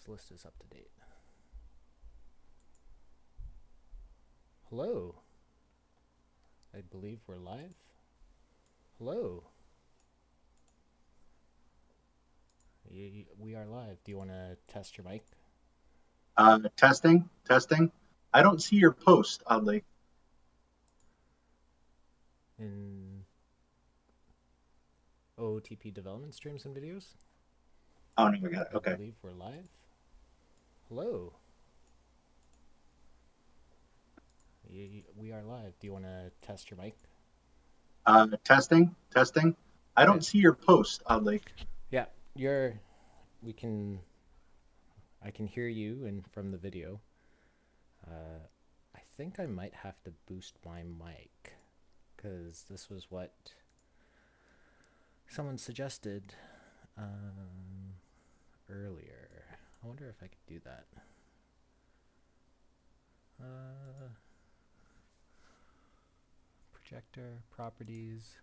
This list is up to date. Hello. I believe we're live. Hello. We are live. Do you want to test your mic? Testing, testing. I don't see your post, oddly. In OOTP development streams and videos? Oh, no, I got it. I Okay. believe we're live. Hello. We are live. Do you want to test your mic? Testing, testing. I Okay. don't see your post, oddly. Yeah, you're. We can. I can hear you and from the video. I think I might have to boost my mic because this was what someone suggested earlier. I wonder if I could do that. Projector properties.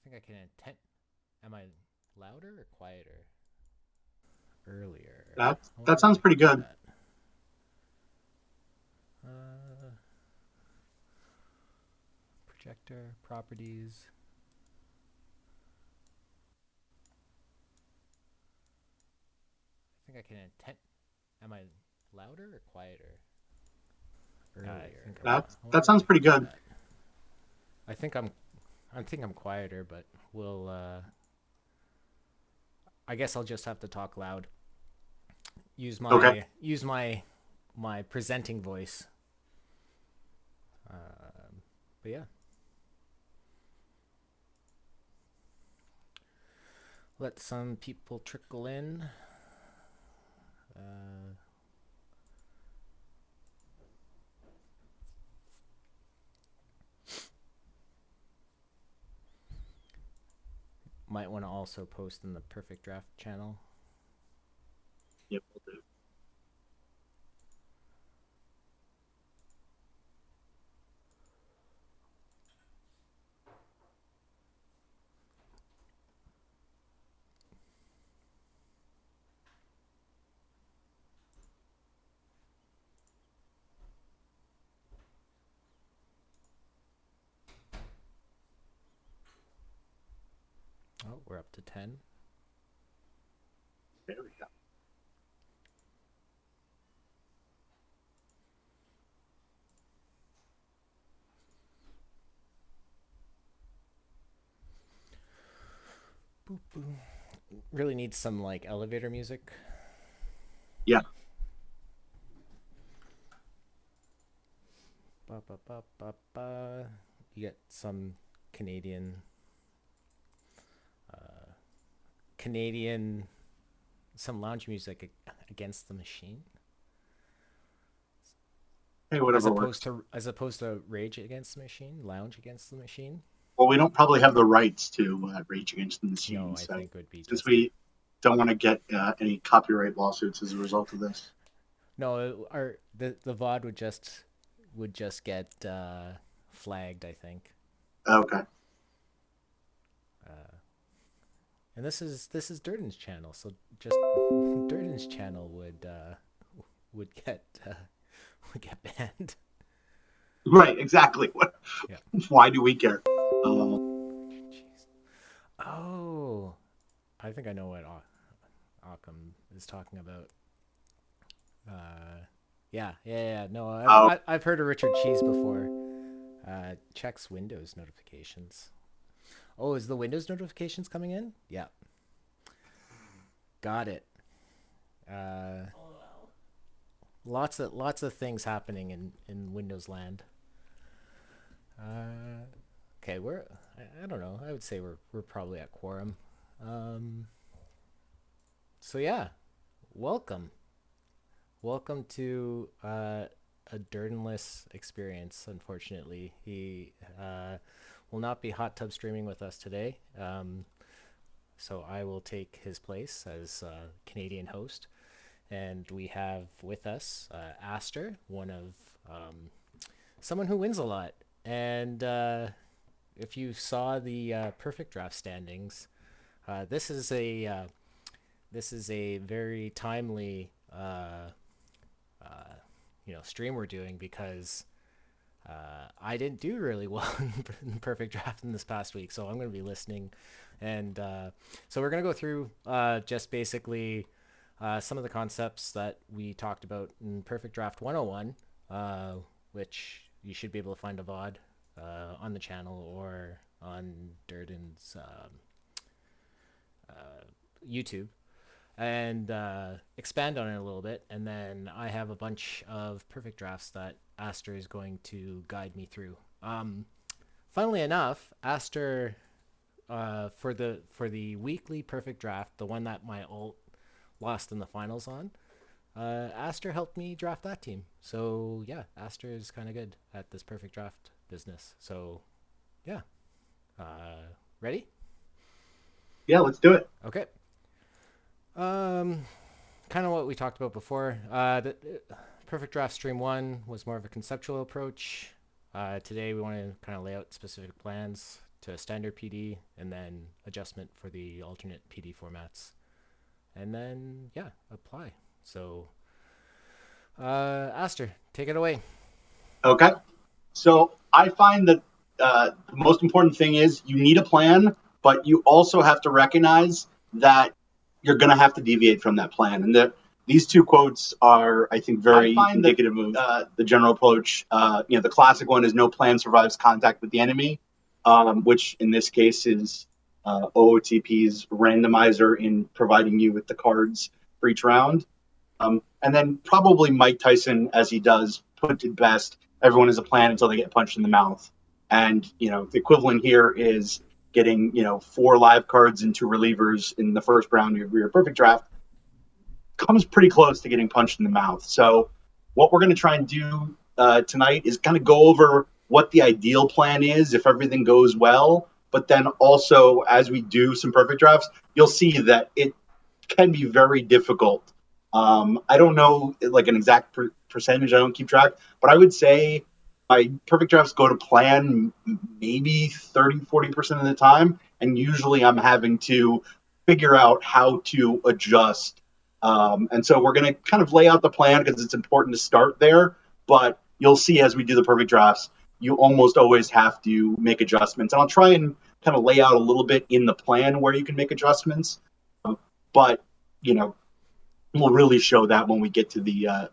I think I can intent. Am I louder or quieter? Earlier. That I that wonder if sounds I could pretty do good. that. Uh, Projector properties. I think I can intent. Am I louder or quieter? Earlier. I That wonder if sounds I could pretty do good. that. I think I'm quieter, but we'll. I guess I'll just have to talk loud. Use Okay. my presenting voice. But yeah, let some people trickle in. Uh, might want to also post in the Perfect Draft channel. Yep, we'll do. Oh, we're up to 10. There we go. Boop, boop. Really needs some like elevator music. Yeah. Ba, ba, ba, ba, ba. You get some Canadian, Canadian, some lounge music against the machine, Hey, whatever works. as opposed to Rage Against the Machine, Lounge Against the Machine. Well, we don't probably have the rights to Rage Against the No, Machine, I so think would be since just we don't want to get any copyright lawsuits as a result of this. no. Our the VOD would just get flagged, I think. Okay. And this is Durden's channel, so just Durden's channel would get would get banned. Right. Exactly. What? Yeah. Why do we care? Jeez. Oh, I think I know what Occam is talking about. Yeah. No, Uh, I've heard of Richard Cheese before. Checks Windows notifications. Oh, is the Windows notifications coming in? Yeah, got it. Uh, lots of things happening in Windows land. Okay, I don't know. I would say we're probably at quorum. Um, so yeah, welcome, welcome to a Durdenless experience. Unfortunately, he will not be hot tub streaming with us today. So I will take his place as Canadian host. And we have with us Aster, one of someone who wins a lot, and if you saw the perfect draft standings, this is a very timely stream we're doing because I didn't do really well in perfect draft in this past week, so I'm going to be listening, and so we're going to go through just basically some of the concepts that we talked about in Perfect Draft 101, which you should be able to find a VOD on the channel or on Durden's YouTube, and expand on it a little bit. And then I have a bunch of perfect drafts that Aster is going to guide me through. Funnily enough, Aster, for the weekly perfect draft, the one that my alt lost in the finals on, Aster helped me draft that team. So yeah, Aster is kind of good at this perfect draft business. So yeah, ready? Yeah, let's do it. Okay. Um, Kind of what we talked about before. The perfect draft stream one was more of a conceptual approach. Today we want to kind of lay out specific plans to a standard PD and then adjustment for the alternate PD formats, and then yeah, apply. So, Aster, take it away. Okay. So I find that the most important thing is you need a plan, but you also have to recognize that you're going to have to deviate from that plan. And these two quotes are, I think, very indicative of the general approach. The classic one is no plan survives contact with the enemy, which in this case is OOTP's randomizer in providing you with the cards for each round. And then probably Mike Tyson, as he does, put it best: everyone has a plan until they get punched in the mouth. And the equivalent here is getting 4 live cards and 2 relievers in the first round of your perfect draft comes pretty close to getting punched in the mouth. So what we're going to try and do tonight is kind of go over what the ideal plan is if everything goes well. But then also, as we do some perfect drafts, you'll see that it can be very difficult. I don't know like an exact percentage. I don't keep track, but I would say my perfect drafts go to plan maybe 30-40% of the time. And usually I'm having to figure out how to adjust. And so we're going to kind of lay out the plan because it's important to start there. But you'll see as we do the perfect drafts, you almost always have to make adjustments. And I'll try and kind of lay out a little bit in the plan where you can make adjustments. But, we'll really show that when we get to the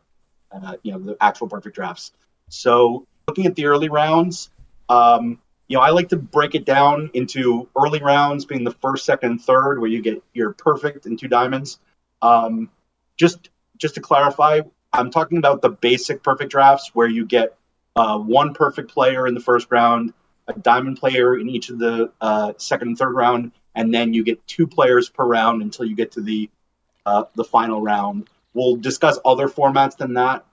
actual perfect drafts. So looking at the early rounds, I like to break it down into early rounds being the first, second, and third, where you get your perfect and 2 diamonds. Just to clarify, I'm talking about the basic perfect drafts where you get 1 perfect player in the first round, a diamond player in each of the second and third round, and then you get 2 players per round until you get to the final round. We'll discuss other formats than that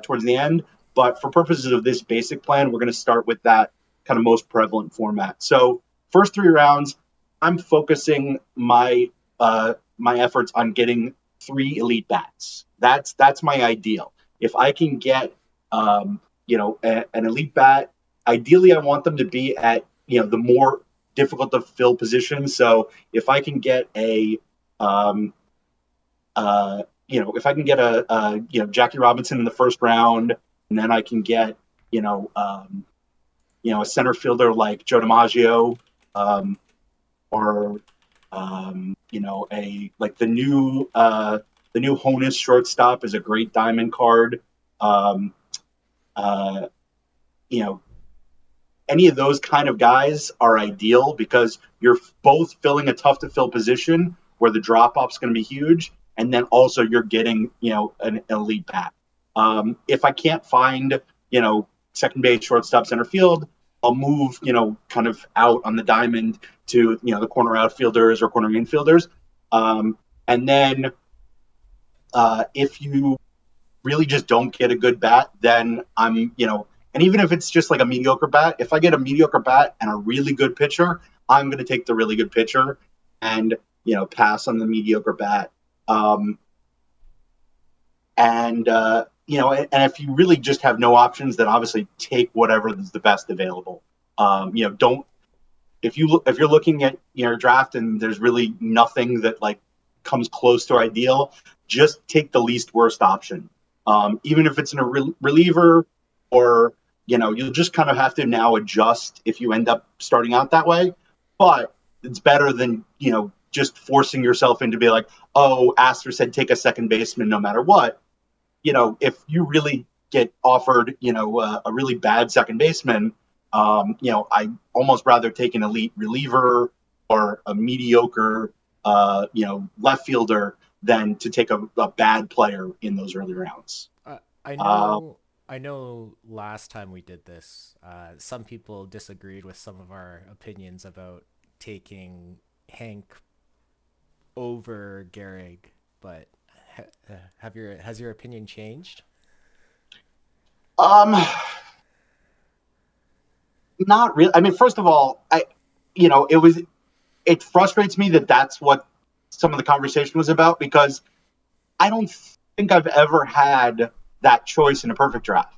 towards the end, but for purposes of this basic plan, we're going to start with that kind of most prevalent format. So first 3 rounds, I'm focusing my efforts on getting 3 elite bats. That's my ideal. If I can get an elite bat, ideally I want them to be at the more difficult to fill positions. So if I can get if I can get a Jackie Robinson in the first round, and then I can get a center fielder like Joe DiMaggio, or a like the new Honus shortstop is a great diamond card. Um, uh, you know, any of those kind of guys are ideal because you're both filling a tough to fill position where the drop off is going to be huge, and then also you're getting an elite bat. If I can't find second base, shortstop, center field, I'll move kind of out on the diamond to the corner outfielders or corner infielders, and then if you really just don't get a good bat, then and even if it's just like a mediocre bat, if I get a mediocre bat and a really good pitcher, I'm going to take the really good pitcher and, pass on the mediocre bat. And if you really just have no options, then obviously take whatever is the best available. Don't if you're looking at your draft and there's really nothing that like comes close to ideal, just take the least worst option. Even if it's in a reliever, or you'll just kind of have to now adjust if you end up starting out that way. But it's better than just forcing yourself into be like, oh, Aster said take a second baseman no matter what. If you really get offered, a really bad second baseman, I almost rather take an elite reliever or a mediocre, left fielder than to take a bad player in those early rounds. I Uh, know. I know. Last time we did this, some people disagreed with some of our opinions about taking Hank over Gehrig, but has your opinion changed? um, Not really. I mean, first of all, it frustrates me that that's what some of the conversation was about, because I don't think I've ever had that choice in a perfect draft.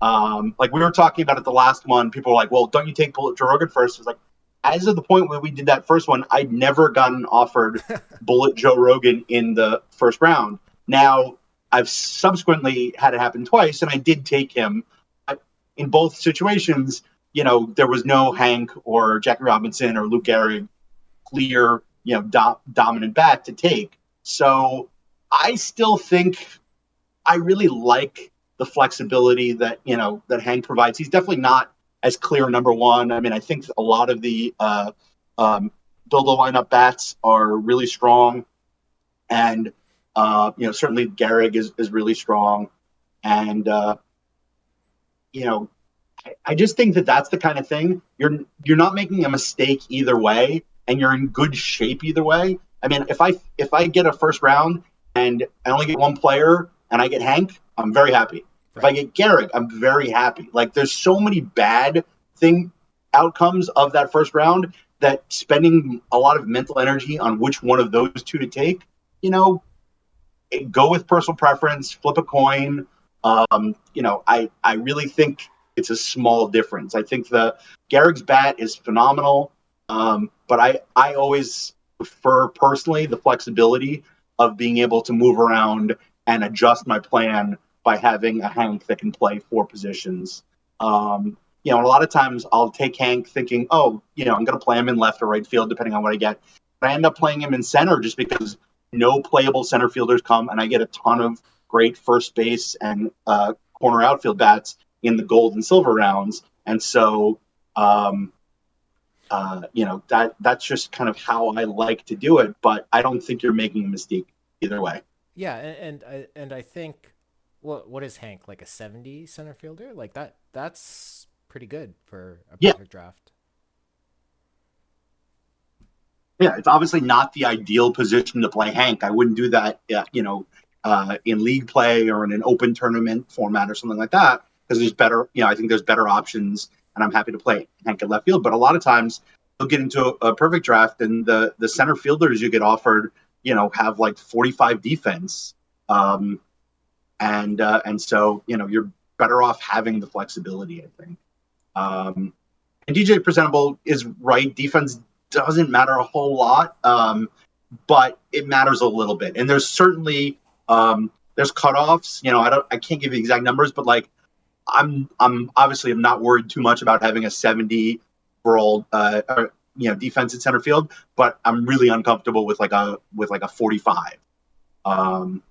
Like we were talking about it the last one, people were like, "Well, don't you take Bullet Joe Rogan first?" It was like, as of the point where we did that first one, I'd never gotten offered Bullet Joe Rogan in the first round. Now I've subsequently had it happen twice, and I did take him. In both situations, there was no Hank or Jackie Robinson or Luke Gehrig clear, dominant bat to take. So I still think I really like the flexibility that that Hank provides. He's definitely not as clear number one. I mean, I think a lot of the um, build a lineup bats are really strong, and certainly Gehrig is really strong, and you know I just think that that's the kind of thing you're not making a mistake either way, and you're in good shape either way. I mean, if I get a first round and I only get one player and I get Hank, I'm very happy. If I Right. get Garrick, I'm very happy. Like there's so many bad thing outcomes of that first round that spending a lot of mental energy on which one of those two to take, you know, go with personal preference, flip a coin. I really think it's a small difference. I think the Garrick's bat is phenomenal, but I always prefer personally the flexibility of being able to move around and adjust my plan by having a Hank that can play four positions. And a lot of times I'll take Hank thinking, oh, I'm going to play him in left or right field depending on what I get. But I end up playing him in center just because no playable center fielders come, and I get a ton of great first base and corner outfield bats in the gold and silver rounds. And so, that's just kind of how I like to do it. But I don't think you're making a mistake either way. Yeah, and I think what is Hank, like a 70 center fielder? Like that's pretty good for a Yeah, perfect draft. yeah, it's obviously not the ideal position to play Hank. I wouldn't do that, in league play or in an open tournament format or something like that, because there's better. I think there's better options, and I'm happy to play Hank at left field. But a lot of times you'll get into a perfect draft, and the center fielders you get offered, have like 45 defense, um, and so you're better off having the flexibility, I think. Um, and DJ Presentable is right. Defense doesn't matter a whole lot, but it matters a little bit. And there's certainly there's cutoffs. I can't give you exact numbers, but like I'm obviously I'm not worried too much about having a 70 for old defense at center field, but I'm really uncomfortable with like a 45. Um,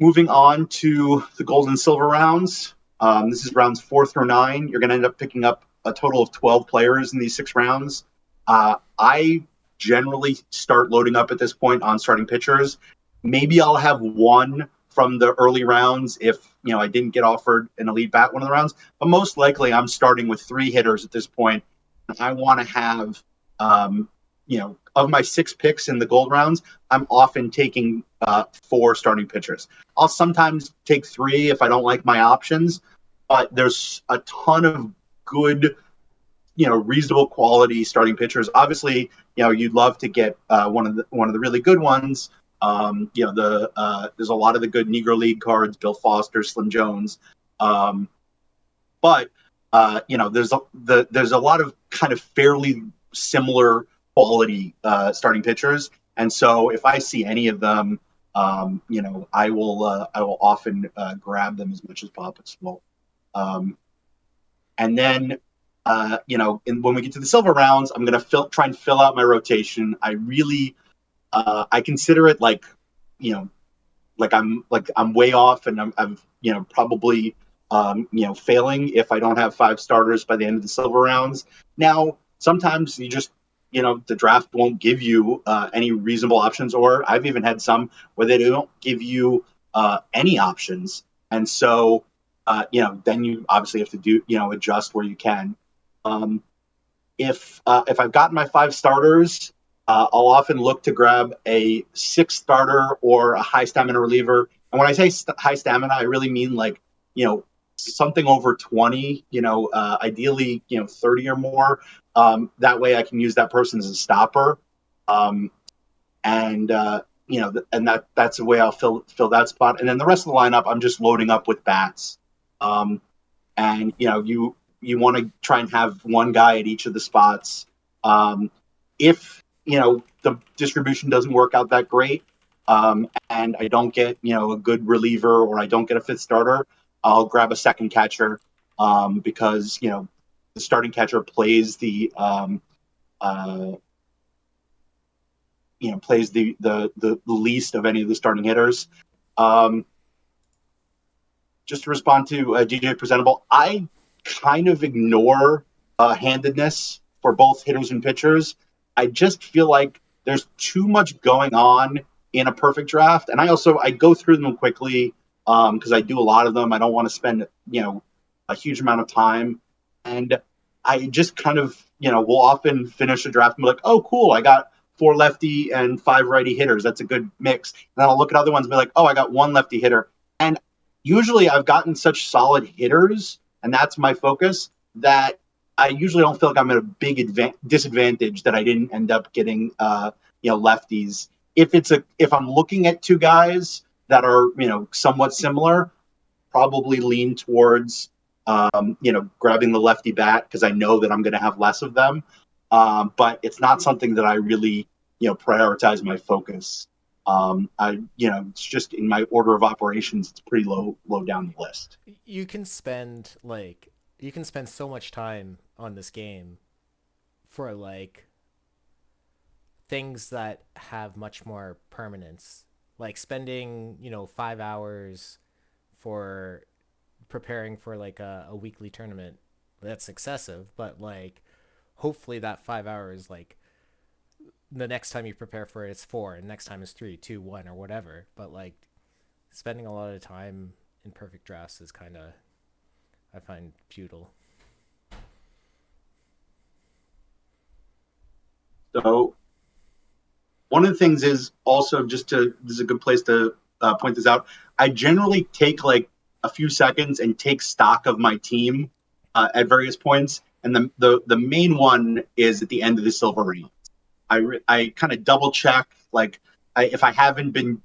Moving on to the gold and silver rounds. This is rounds 4 through 9. You're going to end up picking up a total of 12 players in these 6 rounds. I generally start loading up at this point on starting pitchers. Maybe I'll have one from the early rounds if I didn't get offered an elite bat one of the rounds, but most likely I'm starting with 3 hitters at this point. I want to have of my 6 picks in the gold rounds, I'm often taking 4 starting pitchers. I'll sometimes take 3 if I don't like my options, but there's a ton of good, reasonable quality starting pitchers. Obviously, you'd love to get one of the really good ones. There's a lot of the good Negro League cards, Bill Foster, Slim Jones, but there's a lot of kind of fairly similar quality starting pitchers, and so if I see any of them, I will often grab them as much as possible. Um, and then, when we get to the silver rounds, I'm going to try and fill out my rotation. I consider it like I'm way off, and I'm probably failing if I don't have 5 starters by the end of the silver rounds. Now, sometimes the draft won't give you any reasonable options, or I've even had some where they don't give you any options, and so then you obviously have to do adjust where you can. Um, if I've gotten my 5 starters, I'll often look to grab a 6 starter or a high stamina reliever. And when I say high stamina, I really mean something over 20. Ideally 30 or more. That way I can use that person as a stopper. Um, and that's the way I'll fill that spot. And then the rest of the lineup, I'm just loading up with bats. Um, and you want to try and have one guy at each of the spots. If the distribution doesn't work out that great, and I don't get a good reliever, or I don't get a 5th starter, I'll grab a second catcher, because the starting catcher plays the least of any of the starting hitters. Um, just to respond to DJ Presentable, I kind of ignore handedness for both hitters and pitchers. I just feel like there's too much going on in a perfect draft, and I go through them quickly because I do a lot of them. I don't want to spend a huge amount of time, and I just kind of will often finish a draft and be like, oh cool, I got 4 lefty and 5 righty hitters. That's a good mix. And then I'll look at other ones and be like, oh, I got 1 lefty hitter. And usually I've gotten such solid hitters, and that's my focus, that I usually don't feel like I'm at a big disadvantage that I didn't end up getting lefties. If I'm looking at 2 guys that are somewhat similar, probably lean towards grabbing the lefty bat because I know that I'm going to have less of them. But it's not something that I really prioritize my focus. It's just in my order of operations, it's pretty low down the list. You can spend so much time on this game for things that have much more permanence. Like spending, 5 hours for preparing for a weekly tournament. That's excessive, but hopefully that 5 hours, the next time you prepare for it, it's 4, and next time is 3, 2, 1, or whatever. But spending a lot of time in perfect drafts is kind of, I find, futile. So one of the things is also this is a good place to point this out. I generally take a few seconds and take stock of my team at various points, and the main one is at the end of the silver round. I kind of double check, if I haven't been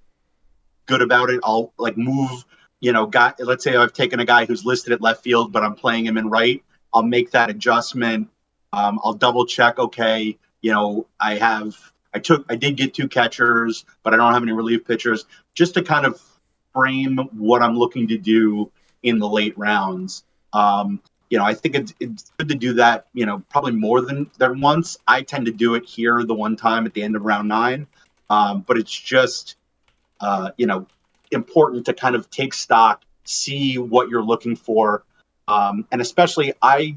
good about it, I'll move, let's say I've taken a guy who's listed at left field, but I'm playing him in right. I'll make that adjustment. I'll double check. Okay, I did get 2 catchers, but I don't have any relief pitchers, just to kind of frame what I'm looking to do in the late rounds. I think it's good to do that, probably more than once. I tend to do it here the one time at the end of round 9. But it's just, important to kind of take stock, see what you're looking for. And especially I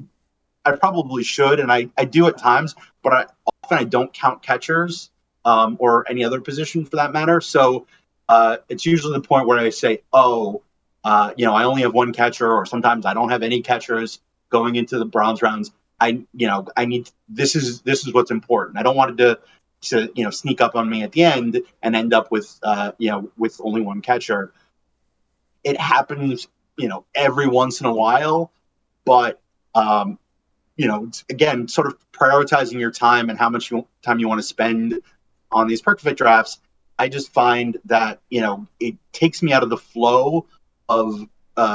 probably should, and I do at times, but often I don't count catchers or any other position for that matter. So it's usually the point where I say, oh, I only have 1 catcher, or sometimes I don't have any catchers going into the bronze rounds. I need, this is what's important. I don't want it to sneak up on me at the end and end up with with only 1 catcher. It happens every once in a while, but again, sort of prioritizing your time and how much time you want to spend on these perfect drafts. I just find that it takes me out of the flow of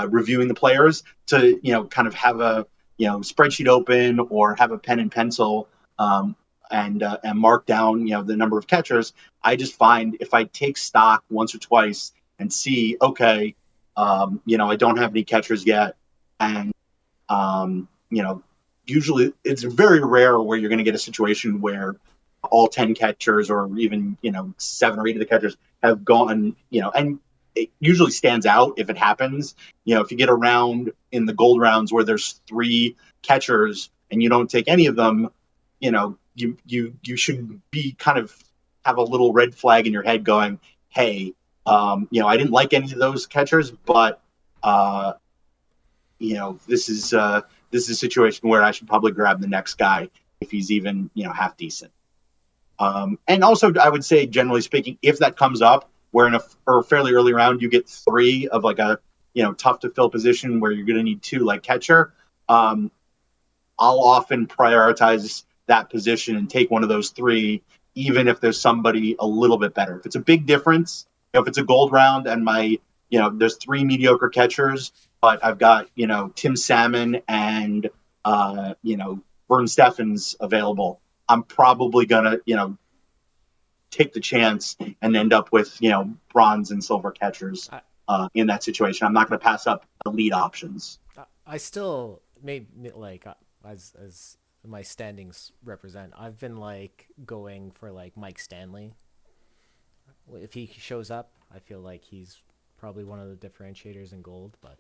reviewing the players to kind of have spreadsheet open or have a pen and pencil, and mark down the number of catchers. I just find if I take stock once or twice and see, okay, I don't have any catchers yet, and usually it's very rare where you're going to get a situation where all 10 catchers or even 7 or 8 of the catchers have gone, and it usually stands out if it happens. If you get around in the gold rounds where there's 3 catchers and you don't take any of them, you should be kind of have a little red flag in your head going, hey, I didn't like any of those catchers, but uh, this is a situation where I should probably grab the next guy if he's even half decent. And also, I would say, generally speaking, if that comes up, where in a fairly early round you get 3 of like a tough to fill position where you're going to need 2 like catcher, I'll often prioritize that position and take one of those 3, even if there's somebody a little bit better. If it's a big difference, if it's a gold round and there's 3 mediocre catchers, but I've got Tim Salmon and Vern Steffens available, I'm probably gonna take the chance and end up with bronze and silver catchers I, in that situation. I'm not going to pass up the lead options. I still may like as my standings represent. I've been like going for like Mike Stanley. If he shows up, I feel like he's probably one of the differentiators in gold, but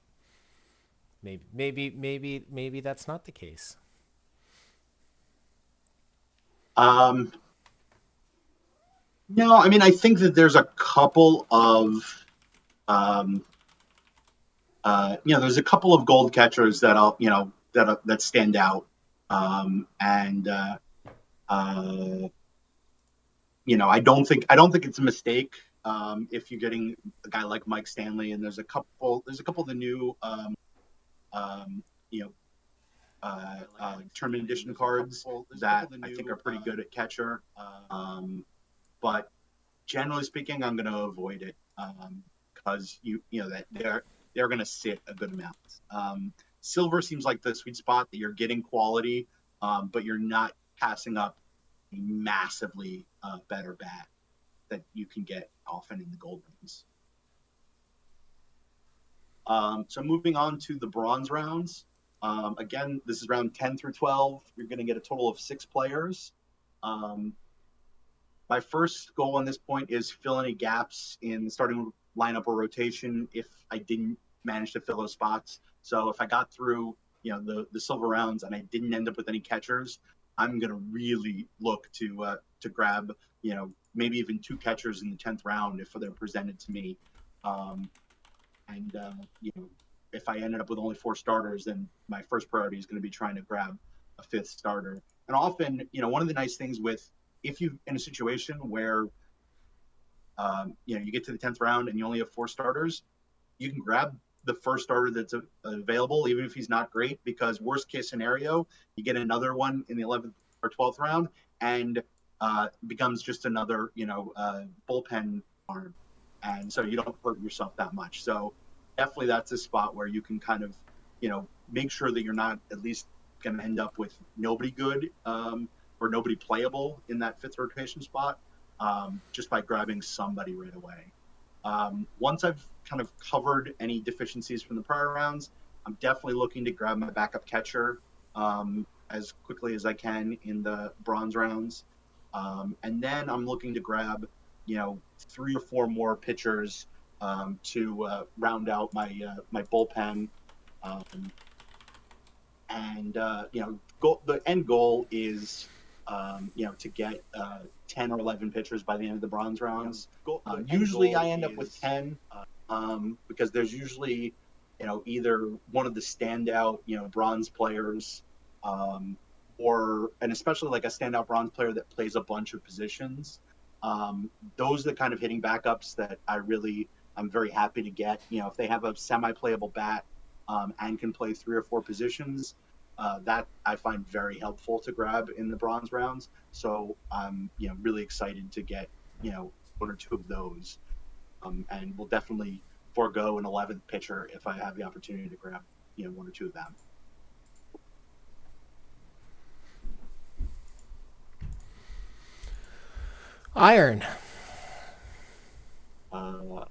maybe that's not the case. Um, no, I mean I think that there's a couple of um, there's a couple of gold catchers that I'll that stand out, and uh, I don't think it's a mistake if you're getting a guy like Mike Stanley, and there's a couple of the new you know tournament edition cards that I think are pretty good at catcher. But generally speaking, I'm going to avoid it because that they're going to sit a good amount. Silver seems like the sweet spot that you're getting quality, but you're not passing up a massively better bat that you can get often in the gold rings. So moving on to the bronze rounds. Again, this is round 10 through 12. You're going to get a total of 6 players. Um, my first goal on this point is fill any gaps in the starting lineup or rotation if I didn't manage to fill those spots. So if I got through, the silver rounds and I didn't end up with any catchers, I'm gonna really look to grab, maybe even 2 catchers in the 10th round if they're presented to me. Um, and if I ended up with only 4 starters, then my first priority is going to be trying to grab a 5th starter. And often, one of the nice things with if you in a situation where you get to the 10th round and you only have 4 starters, you can grab the first starter that's available, even if he's not great, because worst case scenario, you get another one in the 11th or 12th round, and becomes just another bullpen arm, and so you don't hurt yourself that much. So definitely that's a spot where you can kind of make sure that you're not at least going to end up with nobody good or nobody playable in that 5th rotation spot, just by grabbing somebody right away. Once I've kind of covered any deficiencies from the prior rounds, I'm definitely looking to grab my backup catcher as quickly as I can in the bronze rounds. And then I'm looking to grab, 3 or 4 more pitchers to round out my bullpen. Um, and the end goal is to get 10 or 11 pitchers by the end of the bronze rounds. Usually I end up with 10 because there's usually either one of the standout bronze players, um, and especially like a standout bronze player that plays a bunch of positions. Those are the kind of hitting backups that I'm very happy to get. If they have a semi-playable bat and can play 3 or 4 positions, that I find very helpful to grab in the bronze rounds. So I'm really excited to get 1 or 2 of those, and will definitely forego an 11th pitcher if I have the opportunity to grab 1 or 2 of them. Iron. Uh,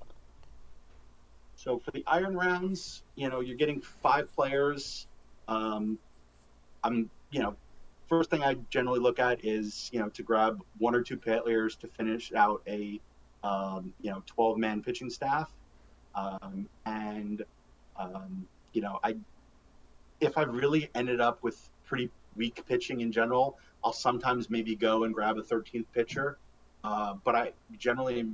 so for the iron rounds, you're getting 5 players. Um, I'm, first thing I generally look at is, to grab 1 or 2 players to finish out a, 12-man pitching staff. And, I if I've really ended up with pretty weak pitching in general, I'll sometimes maybe go and grab a 13th pitcher. But I generally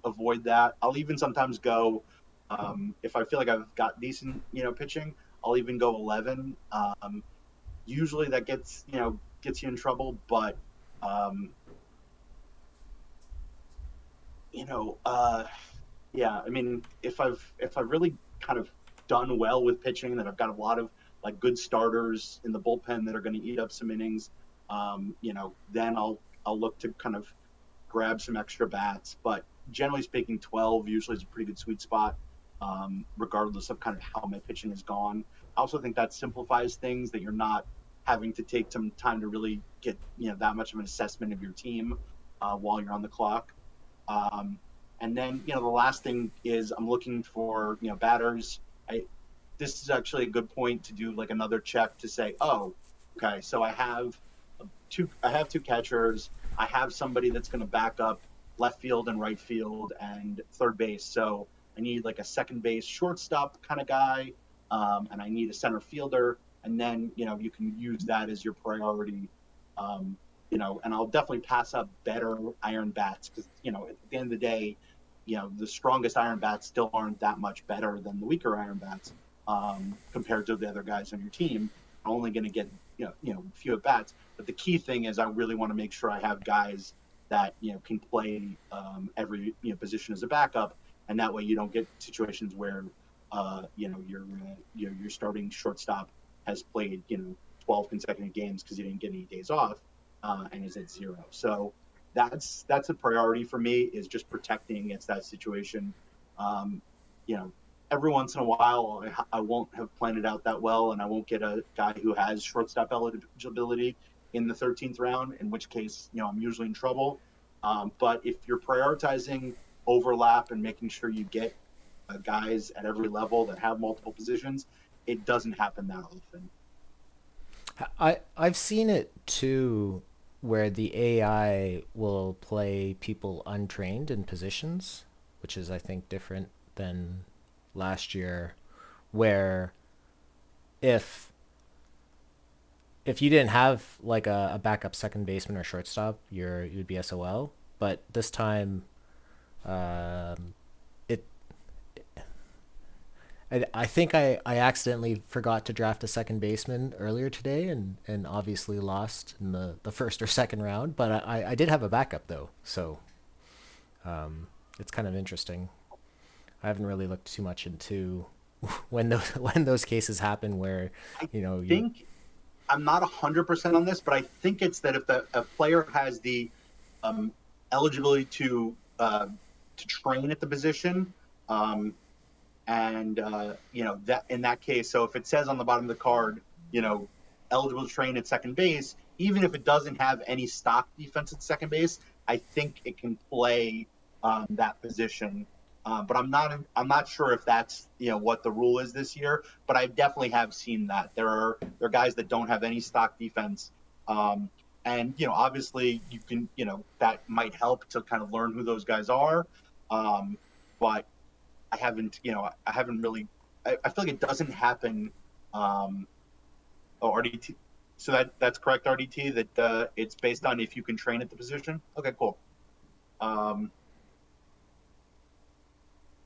avoid that. I'll even sometimes go, if I feel like I've got decent, pitching, I'll even go 11. Usually that gets you in trouble, but um, you know, uh, yeah, I mean, if I've really kind of done well with pitching, that I've got a lot of like good starters in the bullpen that are going to eat up some innings, then I'll look to kind of grab some extra bats. But generally speaking, 12 usually is a pretty good sweet spot, regardless of kind of how my pitching has gone. I also think that simplifies things, that you're not having to take some time to really get that much of an assessment of your team while you're on the clock. Um, and then, the last thing is I'm looking for, batters. This is actually a good point to do like another check to say, oh, okay, so I have two catchers. I have somebody that's going to back up left field and right field and third base. So I need like a second base shortstop kind of guy, and I need a center fielder. And then you can use that as your priority. Um, and I'll definitely pass up better iron bats because at the end of the day, the strongest iron bats still aren't that much better than the weaker iron bats, compared to the other guys on your team. I'm only going to get few at bats. But the key thing is I really want to make sure I have guys that can play every position as a backup, and that way you don't get situations where your starting shortstop has played 12 consecutive games because he didn't get any days off, and is at zero. So that's a priority for me, is just protecting against that situation. Um, you know, every once in a while I won't have planned it out that well, and I won't get a guy who has shortstop eligibility in the 13th round, in which case I'm usually in trouble. But if you're prioritizing overlap and making sure you get guys at every level that have multiple positions, it doesn't happen that often. I've seen it too, where the AI will play people untrained in positions, which is I think different than last year, where if if you didn't have like a backup second baseman or shortstop, you'd be SOL. But this time, um, it I think I accidentally forgot to draft a second baseman earlier today, and obviously lost in the first or second round. But I did have a backup though, so it's kind of interesting. I haven't really looked too much into when those when those cases happen where I you think I'm not 100% on this, but I think it's that if a player has the um, eligibility to train at the position, um, and that in that case, so if it says on the bottom of the card, you know, eligible to train at second base, even if it doesn't have any stock defense at second base, I think it can play that position. But I'm not sure if that's what the rule is this year. But I definitely have seen that there are guys that don't have any stock defense, um, and obviously you can that might help to kind of learn who those guys are. Um, but I haven't really. I feel like it doesn't happen. Um, oh, RDT. So that's correct, RDT. That it's based on if you can train at the position. Okay, cool. Um,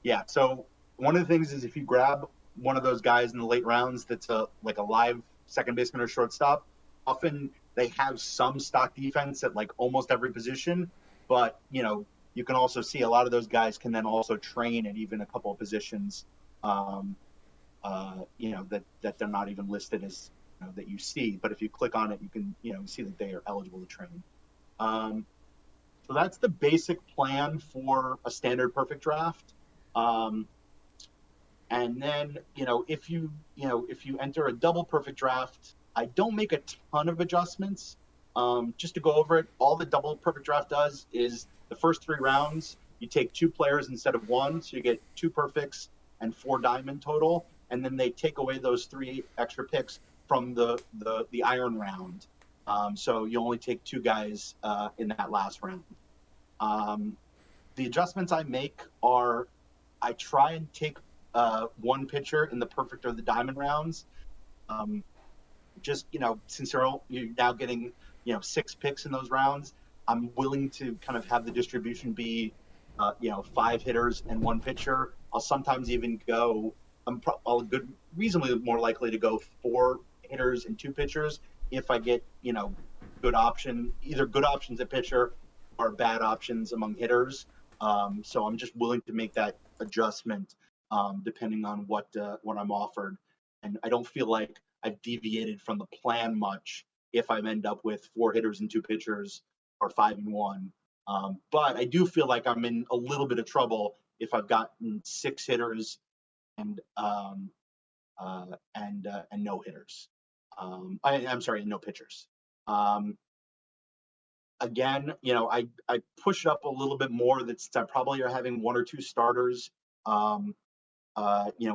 yeah. So one of the things is if you grab one of those guys in the late rounds that's like a live second baseman or shortstop, often they have some stock defense at like almost every position, but you can also see a lot of those guys can then also train at even a couple of positions. Um, that they're not even listed as that you see. But if you click on it, you can see that they are eligible to train. Um, so that's the basic plan for a standard perfect draft. Um, and then if you enter a double perfect draft, I don't make a ton of adjustments. just to go over it, all the double perfect draft does is the first 3 rounds, you take 2 players instead of one, so you get 2 perfects and 4 diamond total, and then they take away those 3 extra picks from the iron round. So you only take 2 guys in that last round. The adjustments I make are I try and take one pitcher in the perfect or the diamond rounds. Um, just since you're now getting 6 picks in those rounds, I'm willing to kind of have the distribution be 5 hitters and 1 pitcher. I'll sometimes even go. I'll good reasonably more likely to go 4 hitters and 2 pitchers if I get either good options at pitcher or bad options among hitters. So I'm just willing to make that adjustment depending on what I'm offered, and I don't feel like I've deviated from the plan much if I end up with 4 hitters and 2 pitchers or 5 and 1. But I do feel like I'm in a little bit of trouble if I've gotten 6 hitters and no hitters. I'm sorry, no pitchers. Um, Again, I push it up a little bit more. That's I probably are having 1 or 2 starters. Um,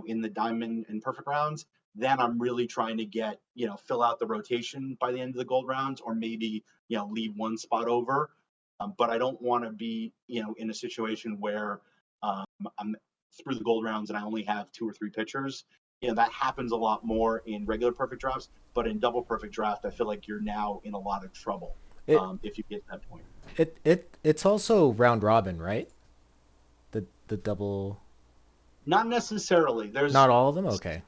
in the diamond and perfect rounds, then I'm really trying to get, fill out the rotation by the end of the gold rounds, or maybe, leave one spot over. But I don't want to be, in a situation where I'm through the gold rounds and I only have 2 or 3 pitchers. That happens a lot more in regular perfect drafts, but in double perfect draft, I feel like you're now in a lot of trouble It if you get to that point. it's also round robin, right? The double. Not necessarily. Not all of them. Okay.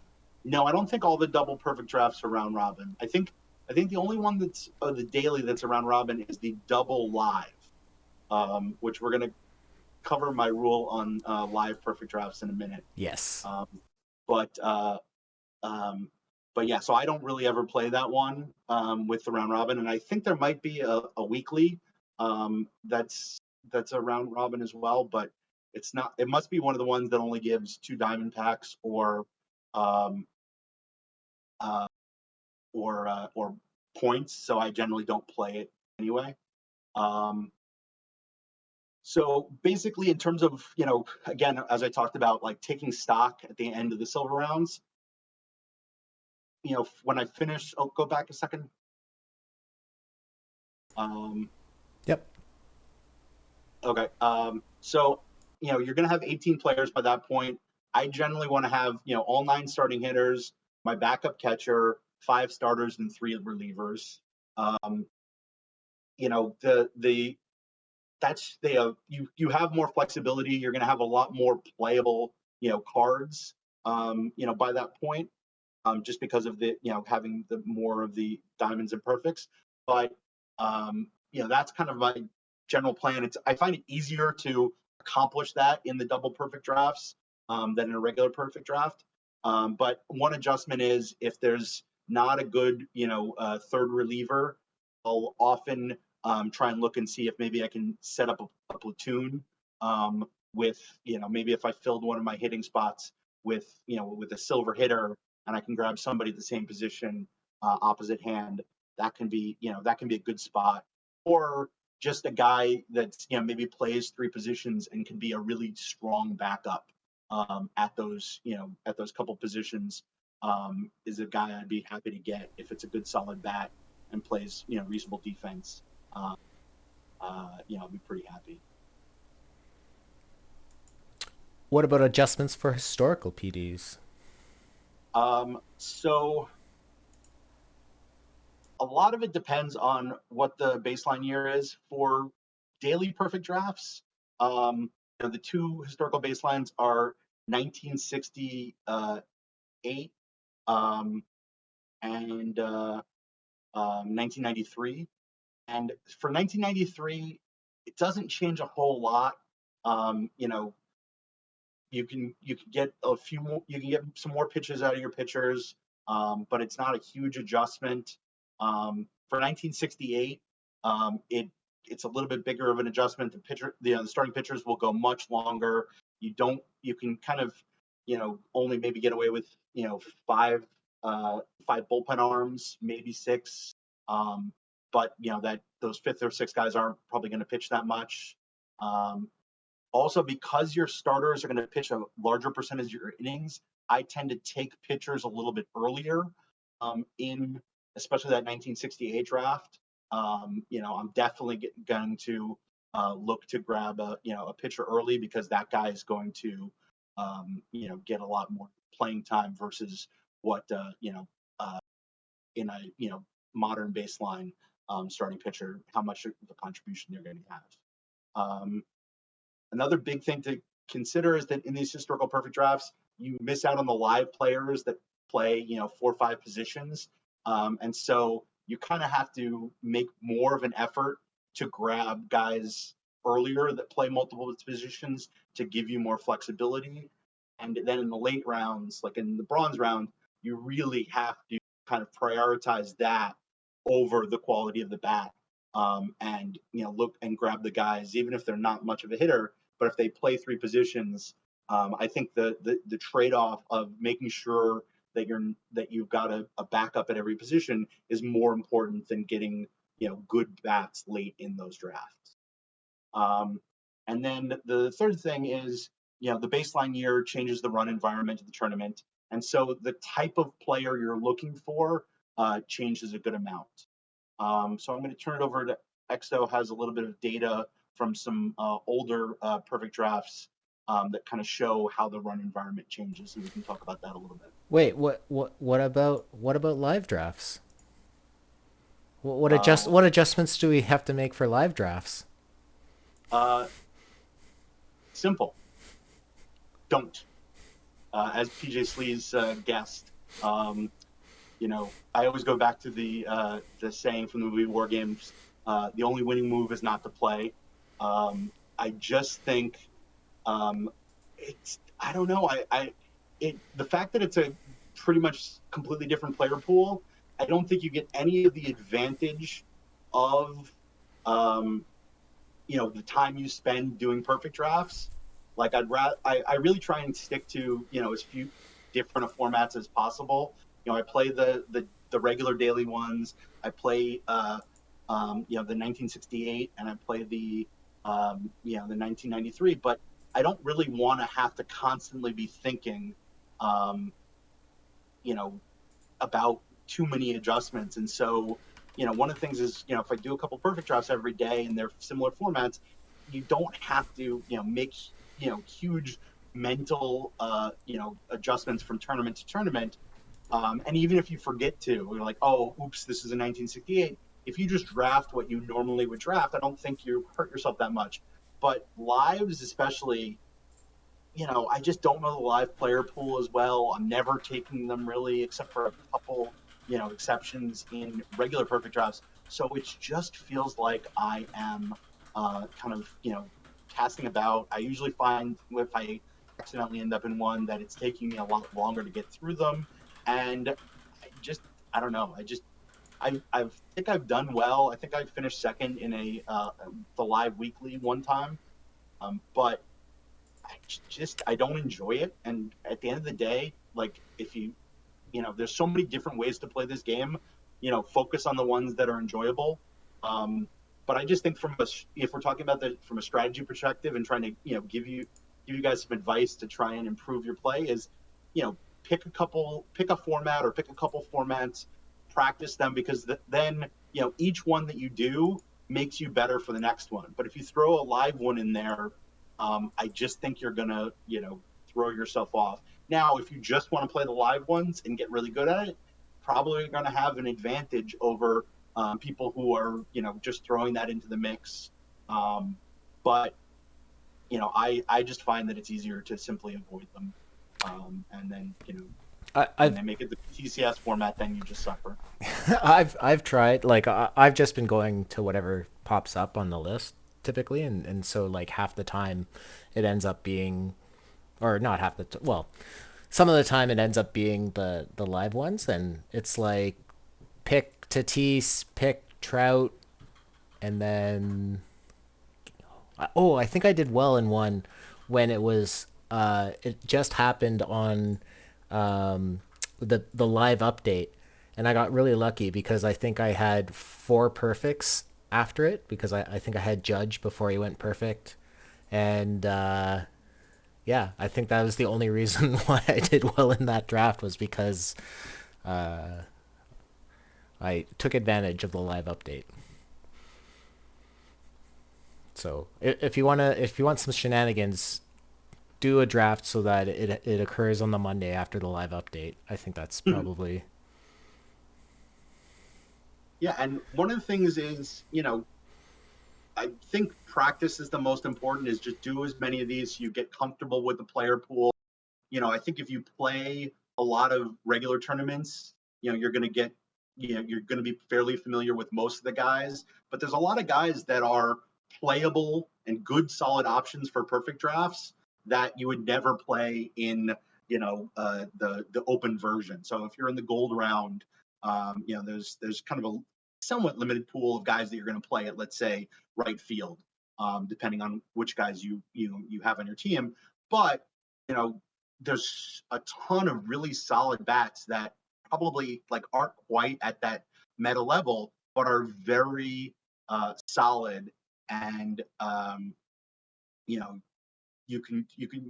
No, I don't think all the double perfect drafts are round robin. I think the only one that's the daily that's a round robin is the double live, which we're going to cover my rule on live perfect drafts in a minute. Yes. Um, but um, but yeah, so I don't really ever play that one with the round robin, and I think there might be a weekly that's a round robin as well, but it's not. It must be one of the ones that only gives 2 diamond packs um, uh, or points. So I generally don't play it anyway. Um, so basically, in terms of again, as I talked about, like taking stock at the end of the silver rounds, when I finish, oh, go back a second. Um, Yep. okay. So you're going to have 18 players by that point. I generally want to have all 9 starting hitters, my backup catcher, 5 starters, and 3 relievers. Um, the that's you have more flexibility. You're going to have a lot more playable cards by that point, just because of the having the more of the diamonds and perfects. But that's kind of my general plan. I find it easier to accomplish that in the double perfect drafts than in a regular perfect draft. But one adjustment is if there's not a good third reliever, I'll often try and look and see if maybe I can set up a platoon with maybe if I filled one of my hitting spots with a silver hitter and I can grab somebody at the same position opposite hand, that can be a good spot. Or just a guy that's maybe plays 3 positions and can be a really strong backup at those couple positions, is a guy I'd be happy to get if it's a good solid bat and plays reasonable defense. Uh, I'll be pretty happy. What about adjustments for historical PDs? So a lot of it depends on what the baseline year is for daily perfect drafts. The 2 historical baselines are 1968 and 1993. And for 1993, it doesn't change a whole lot. You can get a few more. You can get some more pitches out of your pitchers, but it's not a huge adjustment. For 1968, it's a little bit bigger of an adjustment. The starting pitchers will go much longer. You can kind of only maybe get away with five bullpen arms, maybe 6. but that those fifth or sixth guys aren't probably going to pitch that much. Um, Also, because your starters are going to pitch a larger percentage of your innings, I tend to take pitchers a little bit earlier in especially that 1968 draft. I'm definitely going to look to grab a pitcher early because that guy is going to get a lot more playing time versus what uh, in a modern baseline starting pitcher, how much of the contribution they're going to have. Um, Another big thing to consider is that in these historical perfect drafts, you miss out on the live players that play, 4 or 5 positions. And so you kind of have to make more of an effort to grab guys earlier that play multiple positions to give you more flexibility. And then in the late rounds, like in the bronze round, you really have to kind of prioritize that over the quality of the bat. And look and grab the guys, even if they're not much of a hitter, but if they play 3 positions, I think the trade off of making sure that you've got a backup at every position is more important than getting good bats late in those drafts. Um, and then the third thing is the baseline year changes the run environment of the tournament, and so the type of player you're looking for changes a good amount. So I'm going to turn it over to Exo. Has a little bit of data from some older perfect drafts that kind of show how the run environment changes, and we can talk about that a little bit. Wait, what about live drafts? Uh, What adjustments do we have to make for live drafts? uh, Simple. Don't. As PJ Slee's guest, um, I always go back to the saying from the movie War Games: the only winning move is not to play. I just think it's I don't know. The fact that it's a pretty much completely different player pool, I don't think you get any of the advantage of um, the time you spend doing perfect drafts. Like I really try and stick to as few different formats as possible. I play the regular daily ones. I play the 1968, and I play the 1993. But I don't really want to have to constantly be thinking, um, you know, about too many adjustments. And so, one of the things is, if I do a couple perfect drafts every day and they're similar formats, you don't have to, make, huge mental, adjustments from tournament to tournament. And even if you forget to, you're like, oh, oops, this is a 1968. If you just draft what you normally would draft, I don't think you hurt yourself that much. But lives, especially, I just don't know the live player pool as well. I'm never taking them really, except for a couple, exceptions in regular perfect drafts. So it just feels like I am kind of, casting about. I usually find if I accidentally end up in one that it's taking me a lot longer to get through them. And just, I don't know. I think I've done well. I think I finished second in the live weekly one time. But I don't enjoy it. And at the end of the day, like if there's so many different ways to play this game. Focus on the ones that are enjoyable. Um, but I just think if we're talking about from a strategy perspective and trying to give you guys some advice to try and improve your play is, you know, pick a format or pick a couple formats, practice them because then each one that you do makes you better for the next one. But if you throw a live one in there, I just think you're gonna throw yourself off. Now, if you just want to play the live ones and get really good at it, probably going to have an advantage over people who are just throwing that into the mix. But I just find that it's easier to simply avoid them. And then I, when I've they make it the TCS format, then you just suffer. I've tried like I've just been going to whatever pops up on the list typically, and so like half the time it ends up being, or not half well, some of the time it ends up being the live ones, and it's like pick Tatis, pick Trout, and then oh, I think I did well in one when it just happened on the live update, and I got really lucky because I think I had four perfects after it because I think I had Judge before he went perfect, and yeah, I think that was the only reason why I did well in that draft was because I took advantage of the live update. So if you want some shenanigans, do a draft so that it occurs on the Monday after the live update. I think that's probably Yeah, and one of the things is, I think practice is the most important. Is just do as many of these. So you get comfortable with the player pool. I think if you play a lot of regular tournaments, you're going to get, you're going to be fairly familiar with most of the guys. But there's a lot of guys that are playable and good, solid options for perfect drafts that you would never play in, the open version. So if you're in the gold round, there's kind of a somewhat limited pool of guys that you're going to play at, let's say, right field, depending on which guys you have on your team. But you know, there's a ton of really solid bats that probably like aren't quite at that meta level, but are very solid, and you know you can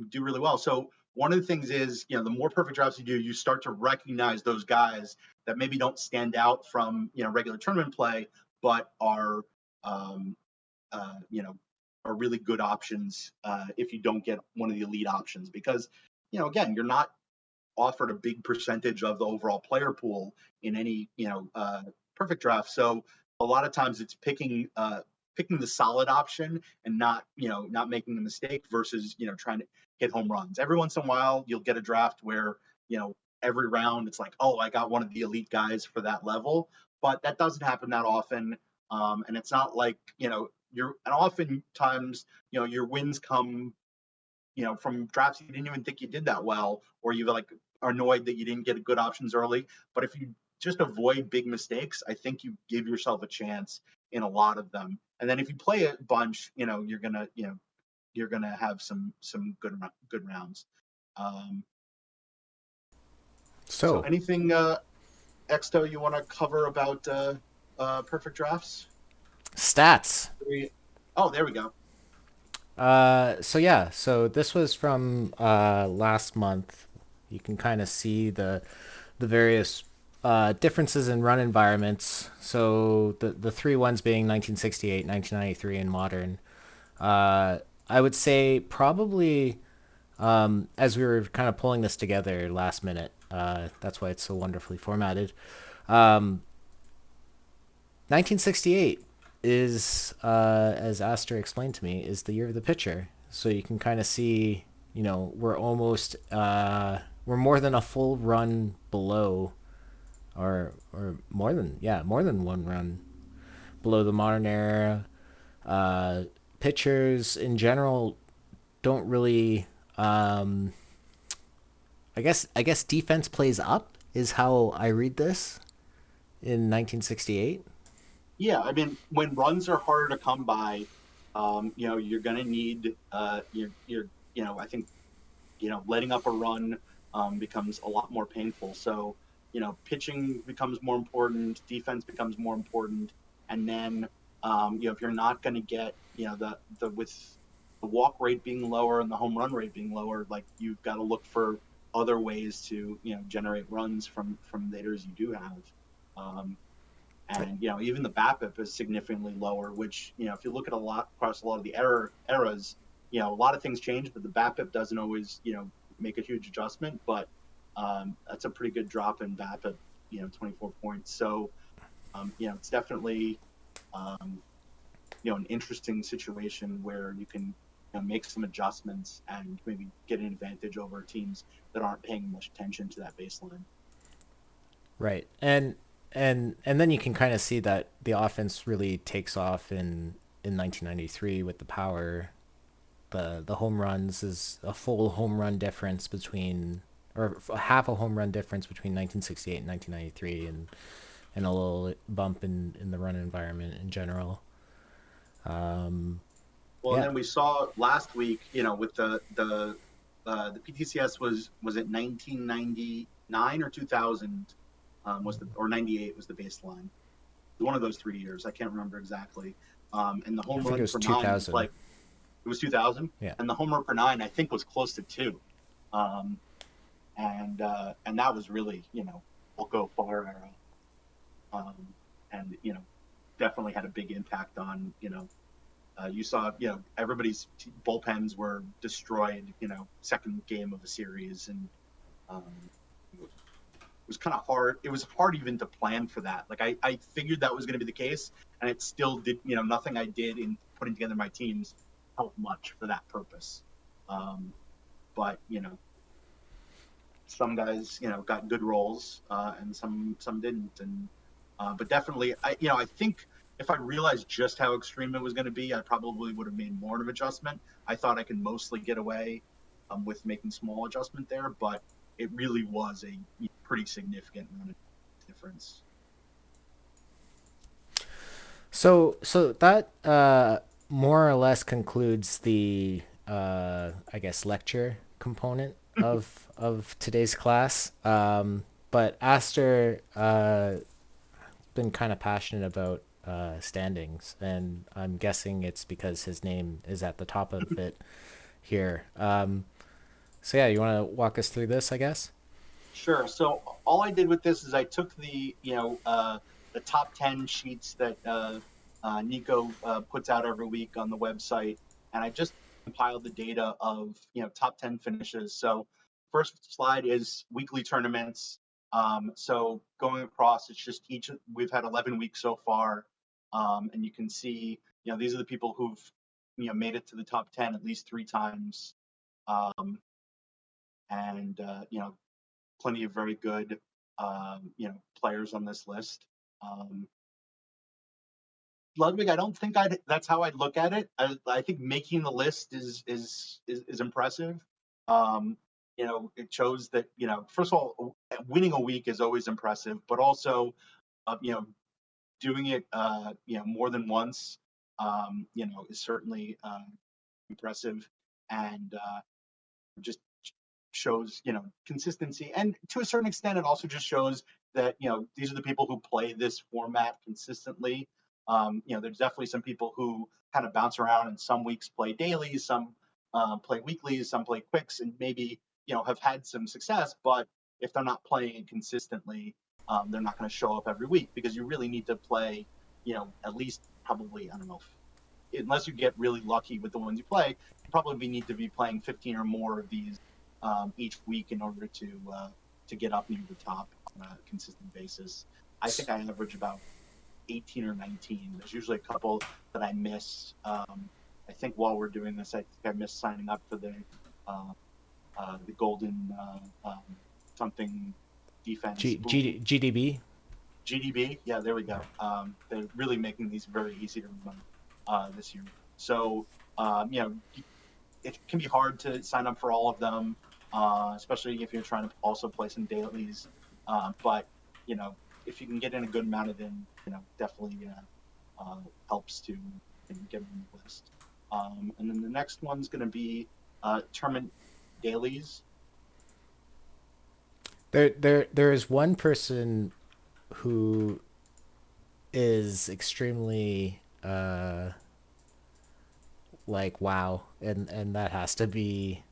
do really well. So one of the things is, the more perfect drafts you do, you start to recognize those guys that maybe don't stand out from regular tournament play, but um, uh, you know are really good options if you don't get one of the elite options, because again, you're not offered a big percentage of the overall player pool in any perfect draft. So a lot of times it's picking the solid option and not making the mistake versus trying to hit home runs. Every once in a while you'll get a draft where every round it's like, oh, I got one of the elite guys for that level, but that doesn't happen that often. And it's not like and oftentimes your wins come from drafts you didn't even think you did that well, or you like are annoyed that you didn't get good options early. But if you just avoid big mistakes, I think you give yourself a chance in a lot of them. And then if you play a bunch, you're gonna have some good rounds. Um, so so. anything Exto you want to cover about perfect drafts? Stats. Oh, there we go. So yeah, so this was from last month. You can kind of see the various differences in run environments. So the three ones being 1968, 1993, and modern. Uh, I would say probably as we were kind of pulling this together last minute. That's why it's so wonderfully formatted. 1968 is, as Aster explained to me, is the year of the pitcher. So you can kind of see, we're more than a full run below, or more than one run below the modern era. Uh, Pitchers in general don't really. I guess defense plays up is how I read this in 1968. Yeah, I mean, when runs are harder to come by, you're going to need I think letting up a run becomes a lot more painful. So pitching becomes more important, defense becomes more important, and then if you're not going to get the with the walk rate being lower and the home run rate being lower, like you've got to look for other ways to generate runs from the hitters you do have. Um, and even the BABIP is significantly lower. Which if you look at a lot across a lot of the eras, a lot of things change, but the BABIP doesn't always make a huge adjustment. But that's a pretty good drop in BABIP, 24 points. So it's definitely um, an interesting situation where you can make some adjustments and maybe get an advantage over teams that aren't paying much attention to that baseline. Right. And then you can kind of see that the offense really takes off in 1993 with the power. The home runs is a full home run difference between, or half a home run difference between 1968 and 1993, and a little bump in the run environment in general. Um, Well, and yeah. then we saw last week, with the PTCS was it 1999 or 2000? was the or 98 was the baseline. One of those 3 years, I can't remember exactly. And the I home think it run was per nine was 2000. like it was 2000, Yeah. and the home run per nine I think was close to two. Um, and that was really we'll go far era, um, and definitely had a big impact on you saw everybody's bullpens were destroyed second game of a series, and um, it was kind of hard. It was hard even to plan for that. Like I figured that was going to be the case, and it still did. Nothing I did in putting together my teams helped much for that purpose. Um, but some guys got good roles, and some didn't, and but definitely I think if I realized just how extreme it was going to be, I probably would have made more of an adjustment. I thought I could mostly get away with making small adjustment there, but it really was a pretty significant amount of difference. So that more or less concludes the I guess lecture component of today's class. But Aster been kind of passionate about standings, and I'm guessing it's because his name is at the top of it here. So yeah, you want to walk us through this, I guess? Sure. So all I did with this is I took the top 10 sheets that Nico puts out every week on the website, and I just compiled the data of top 10 finishes. So first slide is weekly tournaments. So going across, it's just we've had 11 weeks so far, and you can see these are the people who've made it to the top 10 at least three times, um, and plenty of very good players on this list. Um, Ludwig, I don't think that's how I'd look at it. I think making the list is impressive. Um, it shows that first of all, winning a week is always impressive, but also doing it more than once is certainly impressive, and just shows consistency, and to a certain extent it also just shows that these are the people who play this format consistently. There's definitely some people who kind of bounce around, and some weeks play dailies, some play weeklies, some play quicks, and maybe have had some success, but if they're not playing it consistently, they're not going to show up every week, because you really need to play at least, probably, I don't know, unless you get really lucky with the ones you play, you probably need to be playing 15 or more of these each week in order to get up near the top on a consistent basis. I think I average about 18 or 19. There's usually a couple that I miss. I think while we're doing this, I think I missed signing up for uh, the golden something defense. GDB. GDB. Yeah, there we go. They're really making these very easy to remember this year. So, it can be hard to sign up for all of them, especially if you're trying to also play some dailies. But you know, if you can get in a good amount of them, definitely helps to get on the list. And then the next one's going to be tournament dailies. There is one person who is extremely like wow, and that has to be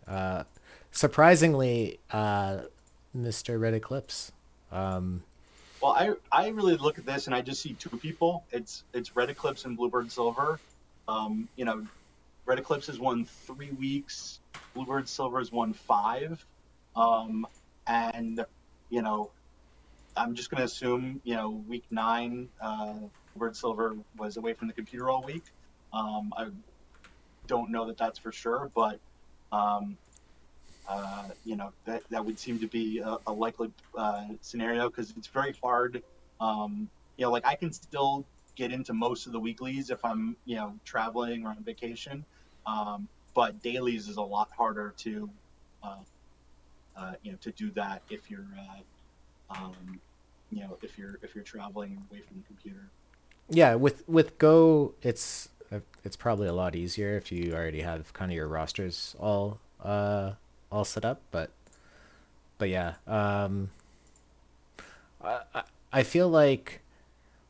uh surprisingly Mr. Red Eclipse. Um Well, I really look at this and I just see two people. It's Red Eclipse and Bluebird Silver. Um, you know, Red Eclipse has won 3 weeks. Bluebird Silver has won five. Um, and you know, I'm just going to assume week nine, Bluebird Silver was away from the computer all week. I don't know that that's for sure, but um, that would seem to be a likely scenario, because it's very hard. Like I can still get into most of the weeklies if I'm traveling or on vacation, but dailies is a lot harder uh, to do that if you're if you're traveling away from the computer. yeah, with Go it's probably a lot easier if you already have kind of your rosters all set up, but yeah. I feel like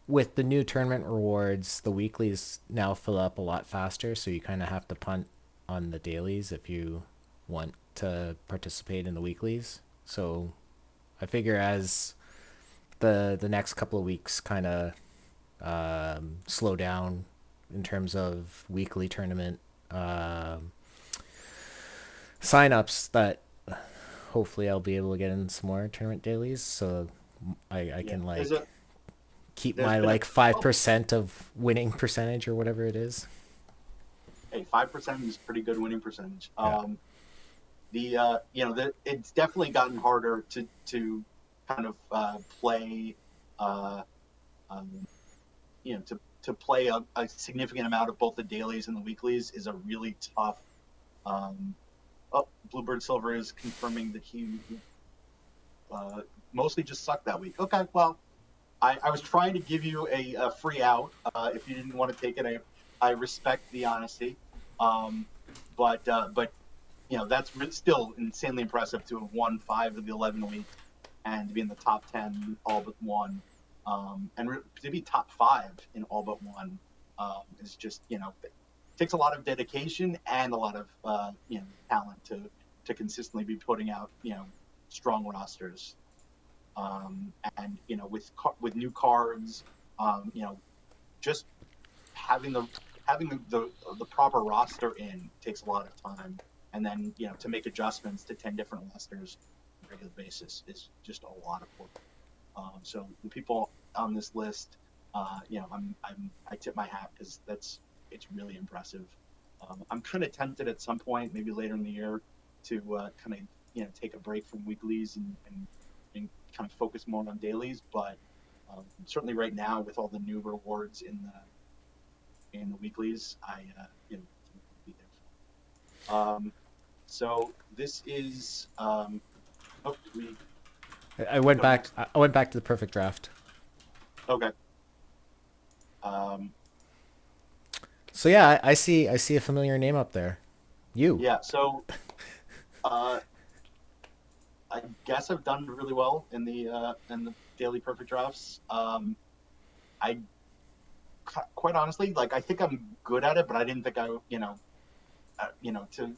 with the new tournament rewards, the weeklies now fill up a lot faster, so you kind of have to punt on the dailies if you want to participate in the weeklies. So I figure as the next couple of weeks kind of slow down in terms of weekly tournament signups, that hopefully I'll be able to get in some more tournament dailies, so I Yeah, can there's like a keep there's my been a like five couple. percent of winning percentage or whatever it is. Hey, 5% is pretty good winning percentage. Yeah. It's definitely gotten harder to kind of play, uh, um, to play a significant amount of both the dailies and the weeklies is a really tough. Um, oh, Bluebird Silver is confirming that he uh, mostly just sucked that week. Okay, well, I was trying to give you a free out. If you didn't want to take it, I respect the honesty. Um, but that's still insanely impressive to have won 5 of the 11 weeks and to be in the top 10 all but one, and to be top five in all but one is just takes a lot of dedication and a lot of talent to consistently be putting out strong rosters, and with new cards, just having the proper roster in takes a lot of time, and then to make adjustments to 10 different rosters on a regular basis is just a lot of work. So the people on this list, I tip my hat because it's really impressive. I'm kind of tempted at some point, maybe later in the year, to kind of take a break from weeklies and kind of focus more on dailies. But certainly right now, with all the new rewards in the weeklies, I be there. So this is did we I went go to back. next? I went back to the perfect draft. Okay. Um, So yeah, I see a familiar name up there. You. yeah. So uh, I guess I've done really well in the daily perfect drafts. I quite honestly, like, I think I'm good at it, but I didn't think to.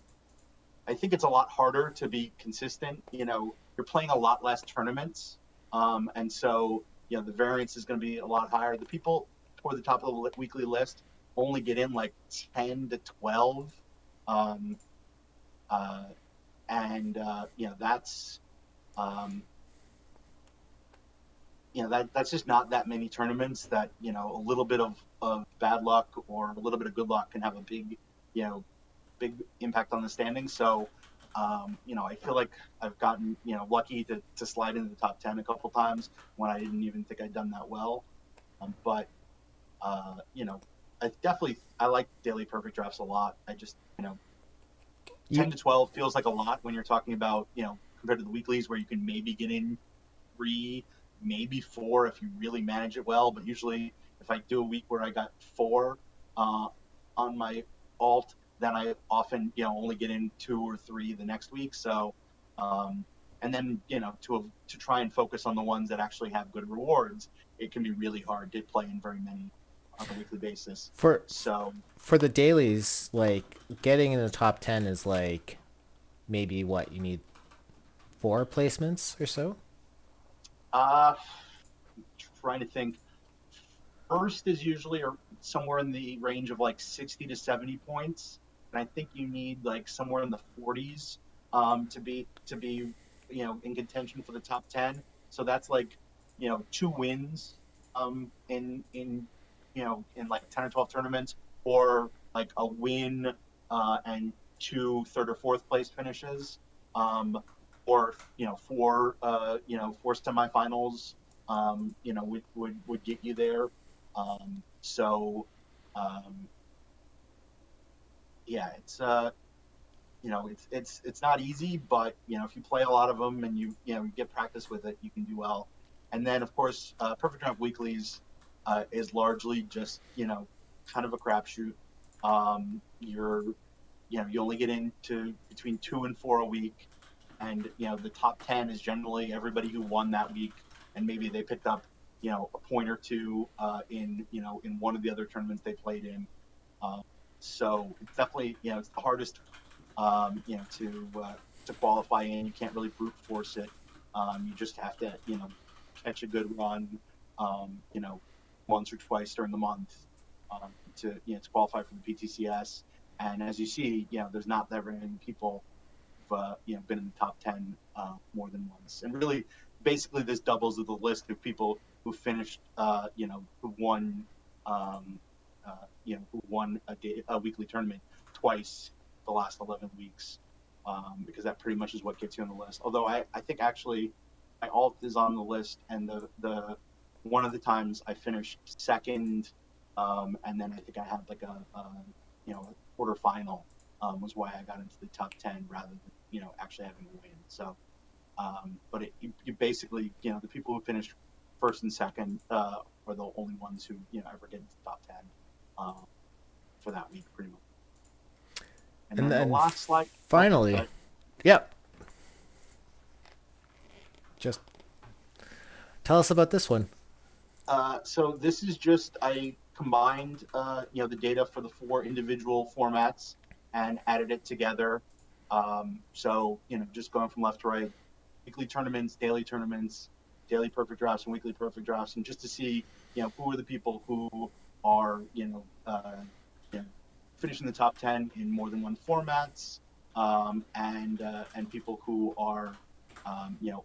I think it's a lot harder to be consistent. You're playing a lot less tournaments, and so the variance is going to be a lot higher. The people toward the top of the weekly list only get in like 10 to 12, um, uh, and that's um, that's just not that many tournaments that a little bit of bad luck or a little bit of good luck can have a you know big impact on the standings. So I feel like I've gotten lucky to slide into the top 10 a couple times when I didn't even think I'd done that well. But uh, you know I like daily perfect drafts a lot. I just 10 You. to 12 feels like a lot when you're talking about compared to the weeklies where you can maybe get in 3, maybe 4 if you really manage it well. But usually, if I do a week where I got 4 uh, on my alt, then I often only get in 2 or 3 the next week. So, um, and then to try and focus on the ones that actually have good rewards, it can be really hard to play in very many on a weekly basis. for So, for the dailies, like getting in the top 10 is like maybe what you need 4 placements or so. uh, trying to think. First is usually somewhere in the range of like 60 to 70 points, and I think you need like somewhere in the 40s to be in contention for the top 10. So that's like 2 wins in like 10 or 12 tournaments, or like a win and 2 third or fourth place finishes, um, or 4 semifinals would get you there. So, um, yeah, it's not easy, but if you play a lot of them and you get practice with it, you can do well. And then of course, Perfect Draft Weeklies is largely just kind of a crapshoot. You only get into between 2 and 4 a week, and the top 10 is generally everybody who won that week, and maybe they picked up, a point or two in one of the other tournaments they played in. Uh, so it's definitely, it's the hardest, to qualify in. You can't really brute force it. You just have to, catch a good run, once or twice during the month, to qualify for the PTCS. And as you see, there's not that very many people who've been in the top 10 more than once. And really, basically, this doubles the list of people who finished, who won, um, who won a weekly tournament twice the last 11 weeks, because that pretty much is what gets you on the list. Although I think actually my alt is on the list, and the one of the times I finished second, and then I think I had like a quarterfinal, was why I got into the top 10 rather than actually having a win. So, but you basically, the people who finished first and second are the only ones who ever get into the top 10 for that week, pretty much. And And then the then last slide. finally, yep. Just tell us about this one. So this is just I combined the data for the 4 individual formats and added it together. So just going from left to right, weekly tournaments, daily perfect drafts, and weekly perfect drafts, and just to see who are the people who are finishing the top 10 in more than one formats, and people who are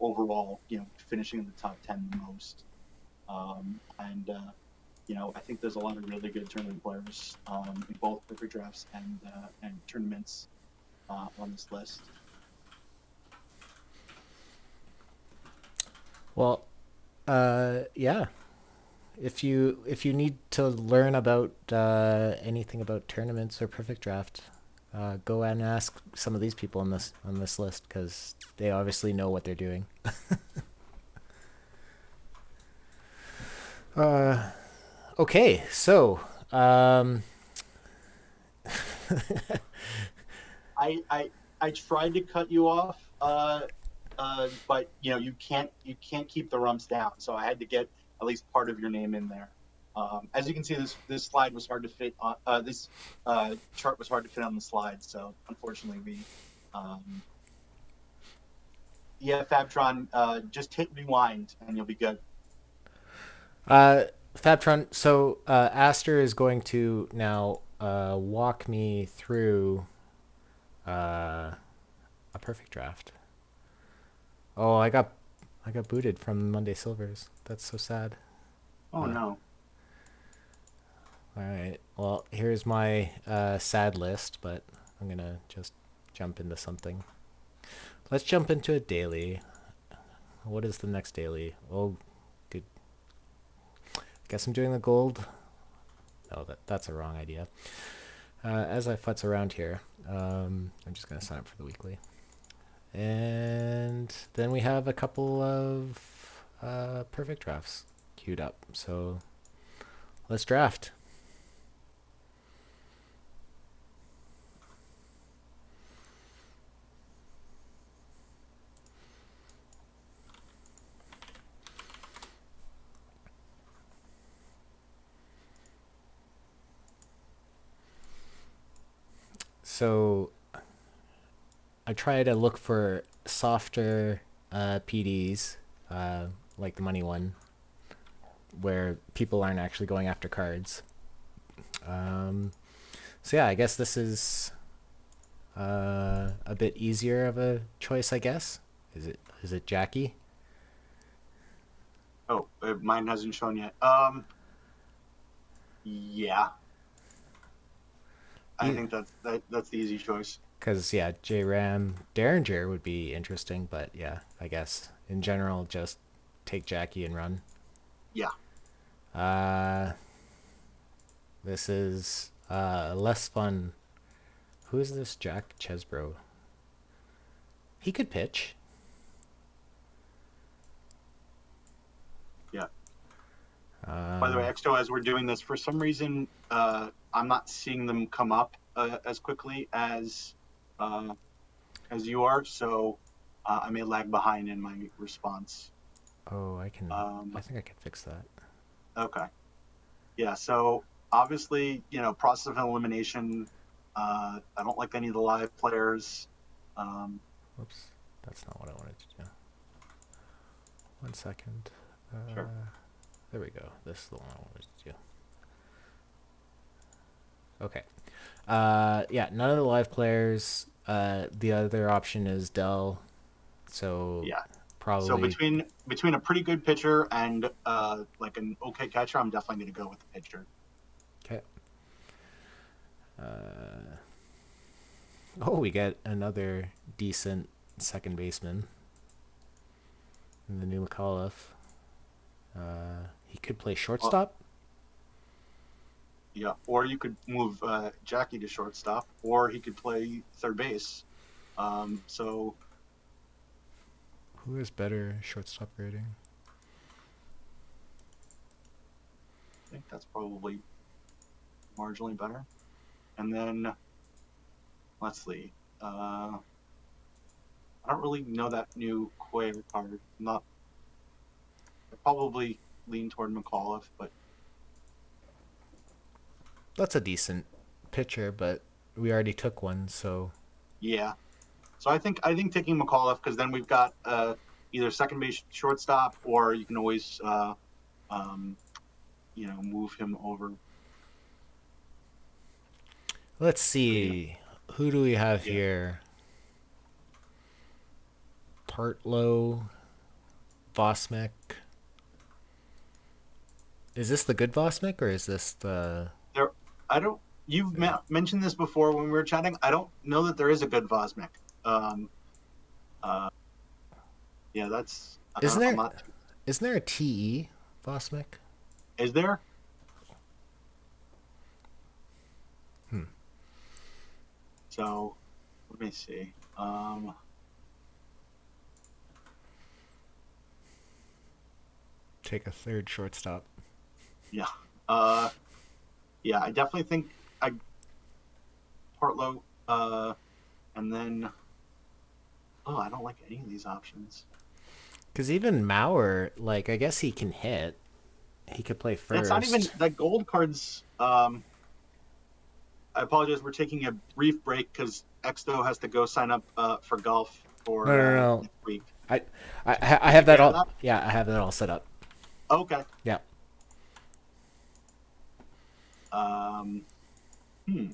overall finishing in the top 10 the most. And I think there's a lot of really good tournament players in both perfect drafts and tournaments on this list. Well, yeah. If you need to learn about anything about tournaments or perfect draft, go and ask some of these people on this list because they obviously know what they're doing. Okay, so I tried to cut you off, but you can't keep the rumps down. So I had to get at least part of your name in there. As you can see, this slide was hard to fit on. This chart was hard to fit on the slide. So unfortunately, yeah, Fabtron, just hit rewind and you'll be good. Fabtron, so Aster is going to now walk me through a perfect draft. Oh, I got booted from Monday Silvers. That's so sad. Oh no. All right. Well, here's my sad list, but I'm gonna just jump into something. Let's jump into a daily. What is the next daily? Oh, good. Guess I'm doing the gold. No, that's a wrong idea. As I futz around here, I'm just gonna sign up for the weekly, and then we have a couple of perfect drafts queued up. So let's draft. So I try to look for softer PDs, like the money one, where people aren't actually going after cards. Um, so yeah, I guess this is a bit easier of a choice. I guess is it Jackie? Oh, mine hasn't shown yet. Yeah, I think that's the easy choice. Because yeah, J Ram Derringer would be interesting, but yeah, I guess in general, just take Jackie and run. Yeah. Uh, this is less fun. Who is this Jack Chesbro? He could pitch. Yeah. By the way, Um, Exto, as we're doing this, for some reason, I'm not seeing them come up as quickly as you are, so I may lag behind in my response. Oh, I can. Um, I think I can fix that. okay. Yeah. So obviously, process of elimination. I don't like any of the live players. Um, Whoops, that's not what I wanted to do. 1 second. sure. There we go. This is the one I wanted to do. Okay. Yeah, none of the live players. The other option is Dell. So Yeah. So probably between a pretty good pitcher and like an okay catcher, I'm definitely going to go with the pitcher. okay. Uh, oh, we get another decent second baseman in the new McAuliffe. He could play Well, shortstop. yeah. Or you could move Jackie to shortstop, or he could play third base. So Who has better shortstop rating? I think that's probably marginally better. And then let's see. I don't really know that new Quayer card. Not I probably lean toward McAuliffe, but That's a decent pitcher, but we already took one, so yeah. So I think taking McAuliffe because then we've got either second base, shortstop, or you can always um, move him over. let's So yeah, see. Who do we have yeah. here? Partlow, Vosmek. Is this the good Vosmek or is this the? There, I don't. You've mentioned this before when we were chatting. I don't know that there is a good Vosmek. Um, uh, yeah, that's. Isn't I'm there? not. Isn't there a TE Vosmek? Is there? Hmm. So let me see. Take a third shortstop. Yeah. Uh, yeah. I definitely think I Portlow. And then I don't like any of these options. Because even Mauer, like, I guess he can hit. He could play And it's not even first. that gold cards. I apologize. We're taking a brief break because Exto has to go sign up for golf No, for no, no. next week. I, Did, I did you have that get all. that? Yeah, I have that all set up. Okay. Yeah. Um, hmm.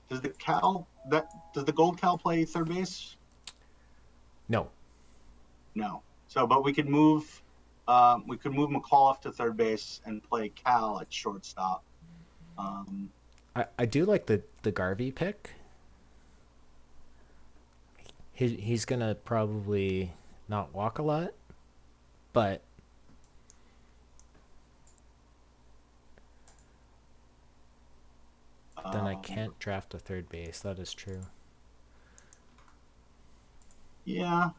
Does the gold Cal play third base? No, No. So, but we could move McAuliffe to third base and play Cal at shortstop. Um, I do like the Garvey pick. He's gonna probably not walk a lot, but then I um, can't draft a third base. That is true. yeah,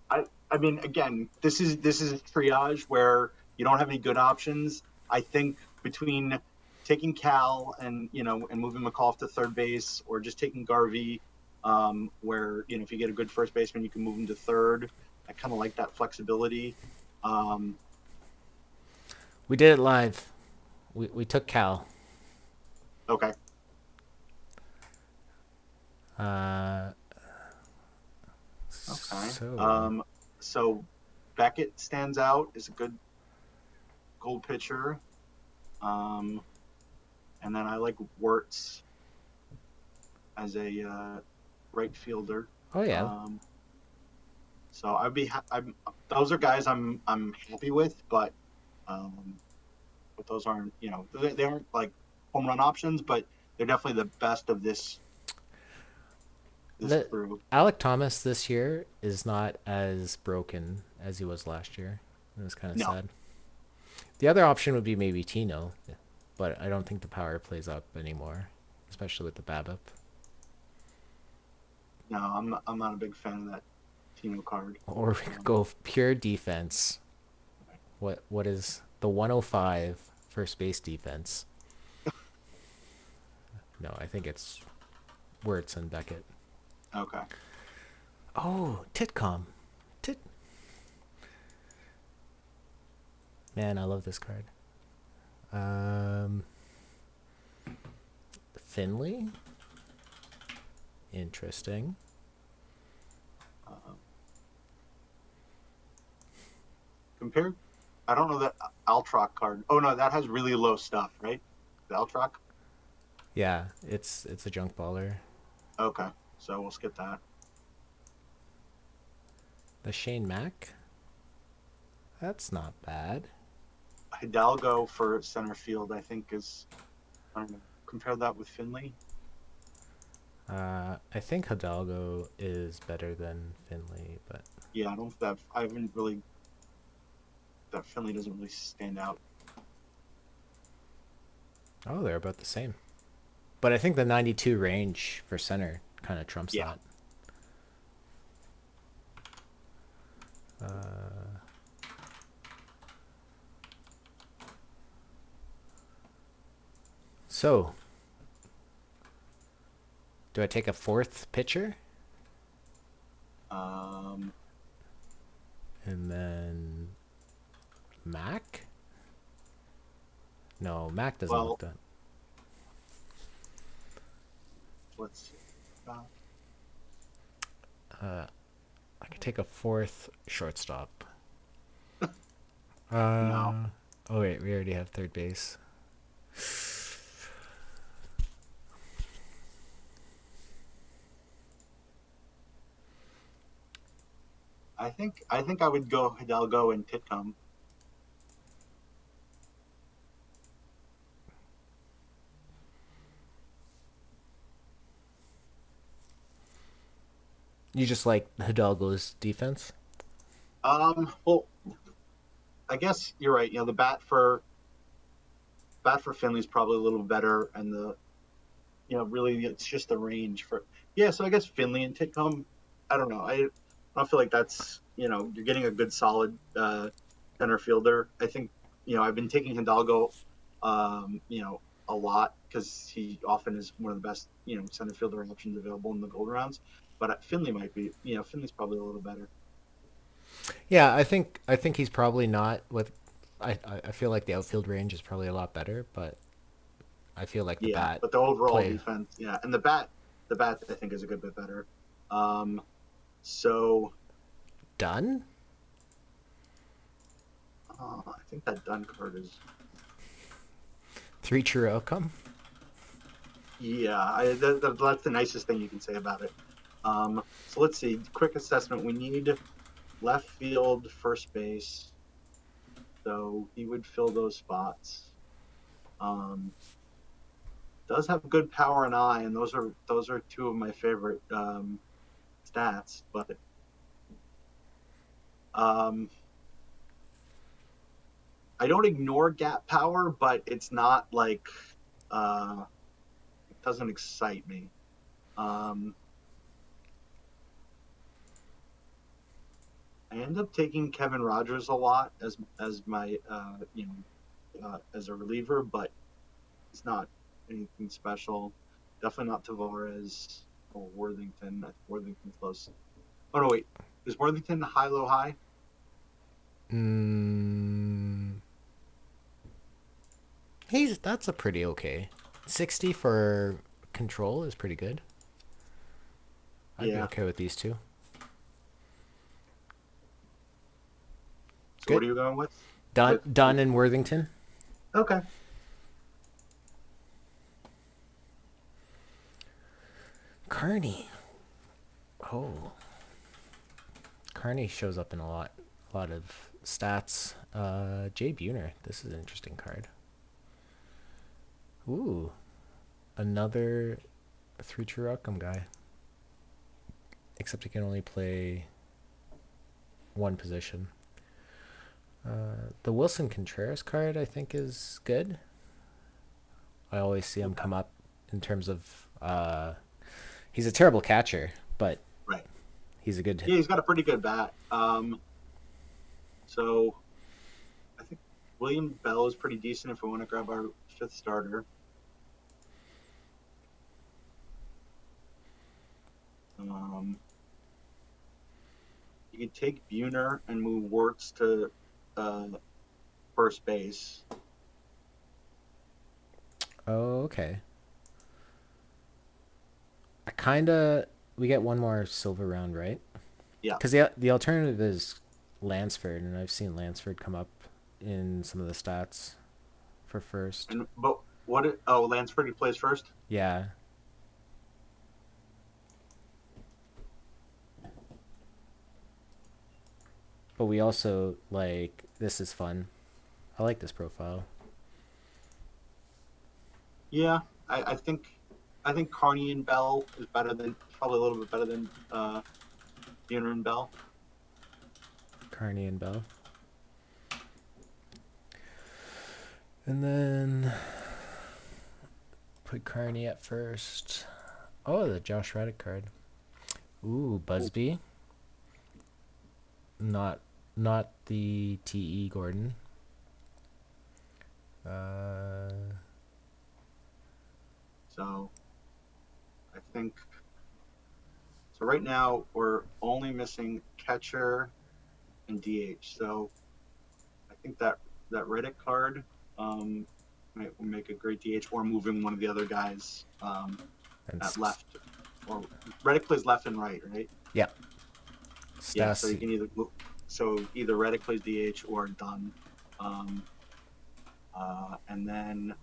I mean, again, this is triage where you don't have any good options. I think between taking Cal and moving McAuliffe to third base, or just taking Garvey, where if you get a good first baseman, you can move him to third. I kind of like that flexibility. Um, We did it live. We took Cal. okay, Uh, okay. so So Beckett stands out as a good gold pitcher, um, and then I like Wirtz as a right fielder. oh yeah, Um, so those are guys I'm happy with, um, but those aren't they aren't like home run options, but they're definitely the best of this the crew. Alec Thomas this year is not as broken as he was last year. It was kind of No, sad. The other option would be maybe Tino, but I don't think the power plays up anymore, especially with the BABIP. no, I'm not a big fan of that Tino card. Or we could Um, go pure defense. What is the 105 first base defense? No, I think it's Wirtz and Beckett. Okay. Oh, Titcom. Tit. Man, I love this card. Um, Finley. Interesting. Um, compared, I don't know that Altrock card. Oh no, that has really low stuff, right? The Altrock. Yeah, it's a junk baller. Okay, so we'll skip that. The Shane Mack. That's not bad. Hidalgo for center field, I think is. I don't know. Compare that with Finley. I think Hidalgo is better than Finley, but Yeah, I don't. That I haven't really. That Finley doesn't really stand out. oh, they're about the same. But I think the 92 range for center kind of trumps Yeah. that. So, do I take a fourth pitcher Um. and then Mac? No, Mac doesn't look Well, that. let's see. I could take a fourth shortstop. No, Oh wait, we already have third base. I think I would go Hidalgo and Titcom. You just like Hidalgo's defense? Well, I guess you're right. The bat for Finley's probably a little better, and really it's just the range for. Yeah, so I guess Finley and Titcom. I don't know. I don't feel like that's you're getting a good solid center fielder. I think I've been taking Hidalgo, a lot because he often is one of the best center fielder options available in the gold rounds. But Finley might be. Finley's probably a little better. Yeah, I think he's probably not with. I feel like the outfield range is probably a lot better, but I feel like the Yeah, bat but the overall play defense, yeah, and the bat I think is a good bit better. Um, so done. I think that Dunn card is, Three true outcome. yeah, that's the nicest thing you can say about it. So let's see, quick assessment. We need left field, first base, so he would fill those spots. Um, does have good power and eye, and those are two of my favorite stats. But um, I don't ignore gap power, but it's not like it doesn't excite me. Um, I end up taking Kevin Rogers a lot as my as a reliever, but it's not anything special. Definitely not Tavares or Worthington. I think Worthington's close. Oh no, wait, is Worthington high low high? Mm, that's a pretty okay. 60 for control is pretty good. I'd be Yeah. okay with these two. So what Good. are you going with? Dunn, With Dunn and Worthington. okay. Carney. Oh, Carney shows up in a lot of stats. Jay Buhner. This is an interesting card. Ooh, another three true outcome guy. Except he can only play one position. The Wilson Contreras card I think is good. I always see him Okay. come up in terms of he's a terrible catcher, but Right. he's a good. Yeah, he's got a pretty good bat. So I think William Bell is pretty decent if we want to grab our fifth starter. could take Buhner and move Wirtz to uh, first base. Oh, okay. We get one more silver round, right? Yeah. Because the alternative is Lansford, and I've seen Lansford come up in some of the stats for first. And but what? Oh, Lansford he plays first. Yeah, but we also like this is fun. I like this profile. Yeah, I think Carney and Bell is better than probably a little bit better than Buhner and Bell. Carney and Bell. And then put Carney at first. Oh, the Josh Reddick card. Ooh, Busby. Not not the TE Gordon. Uh, So I think so. Right now we're only missing catcher and DH. So I think that Reddick card um, might make a great DH, or moving one of the other guys and at left. Or Reddick plays left and right, right? yeah, Yeah. So you Stassi. can either Reddick plays DH or Dunn, um, and then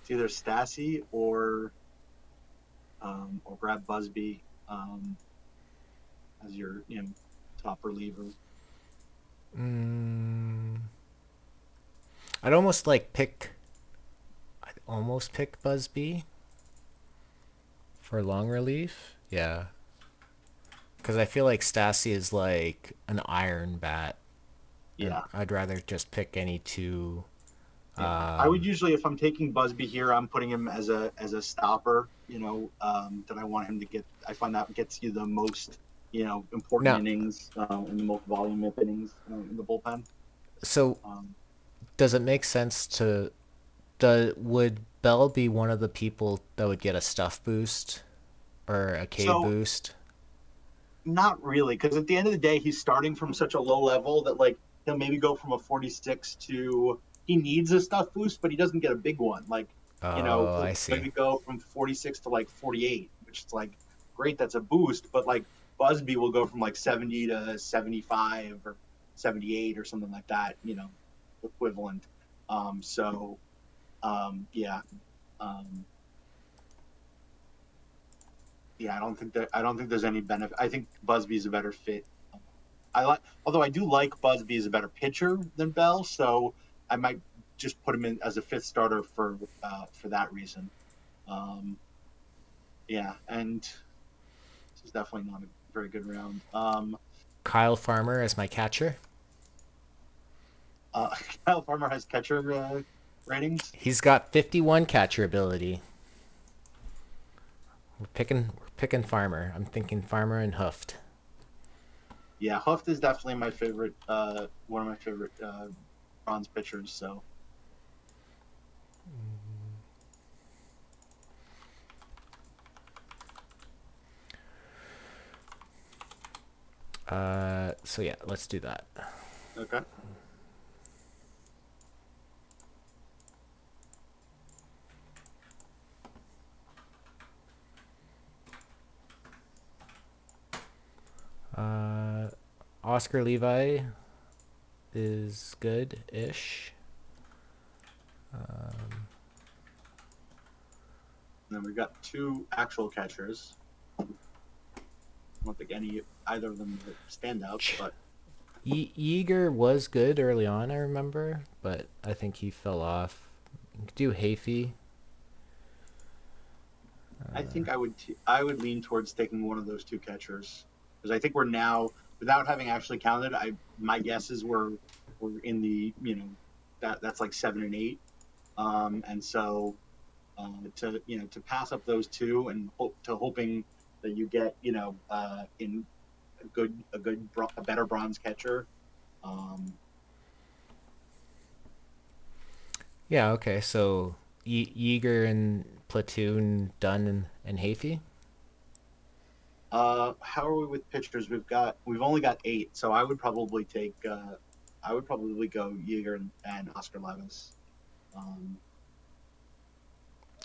it's either Stassi or grab Busby as your top reliever. Mm, I'd almost like pick. I'd almost pick Busby for long relief. Yeah, because I feel like Stassi is like an iron bat, and Yeah. I'd rather just pick any two. Yeah, I would Um, usually, if I'm taking Busby here, I'm putting him as a stopper. That I want him to get. I find that gets you the most, important Now, innings and the most volume of innings in the bullpen. so Um, does it make sense to would Bell be one of the people that would get a stuff boost or a K so boost? not really, because at the end of the day, he's starting from such a low level that like he'll maybe go from a 46 to he needs a stuff boost, but he doesn't get a big one. Like, Oh, he'll I see. maybe go from 46 to like 48, which is like great, that's a boost, but like Busby will go from like 70 to 75 or 78 or something like that, equivalent. Yeah. Um, yeah, I don't think there's any benefit. I think Busby's a better fit. Although I do like Busby as a better pitcher than Bell, so I might just put him in as a fifth starter for that reason. Um, yeah, and this is definitely not a very good round. Kyle Farmer as my catcher. Uh, Kyle Farmer has catcher ratings. He's got 51 catcher ability. We're picking Farmer. I'm thinking Farmer and Hoofed. Yeah, Huft is definitely my favorite. One of my favorite bronze pitchers. So So yeah, let's do that. okay. Uh, Oscar Levi is good-ish. And then we've got two actual catchers. I don't think either of them are standouts, but Yeager was good early on, I remember, but I think he fell off. You could do Hafey. I think I would lean towards taking one of those two catchers because I think we're now, without having actually counted, my guesses were in the that's like 7 and 8, and so to pass up those two and hoping that you get in a better bronze catcher. Um, Yeah, okay, so Yeager and Platoon, Dunn and Hafey. How are we with pitchers? We've only got 8, so I would probably go Yeager and Oscar Levis. Um,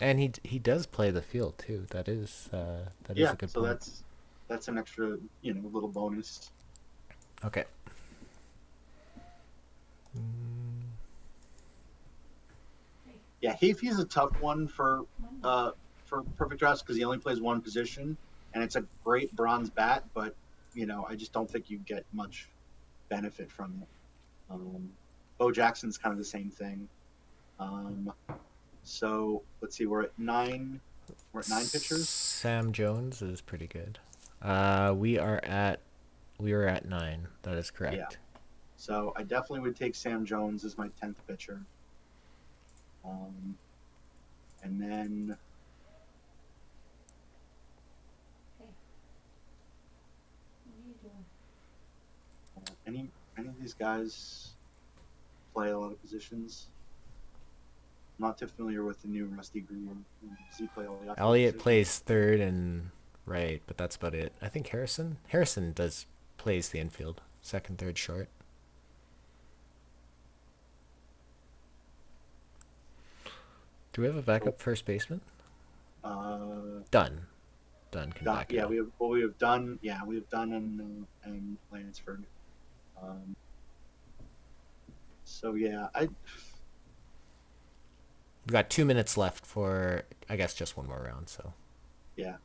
And he does play the field too. That is yeah, a good so point. that's an extra, little bonus. Okay. Mm, Yeah, Heafy's a tough one for perfect drafts because he only plays one position, and it's a great bronze bat, but I just don't think you get much benefit from it. Um, Bo Jackson's kind of the same thing. Um, so let's see, we're at 9. We're at 9 pitchers. Sam Jones is pretty good. We are at 9. That is Yeah. correct. So I definitely would take Sam Jones as my 10th pitcher. Um, and then any of these guys play a lot of positions. I'm not too familiar with the new Rusty Greer. Does he play all the outfield Elliot positions? plays third and right, but that's about it. I think Harrison does plays the infield, second, third, short. Do we have a So, backup first baseman? uh, Done. Done can back it yeah, up. we have done. Yeah, we have done and Lansford. Um, so yeah, We got 2 minutes left for, I guess, just one more round. So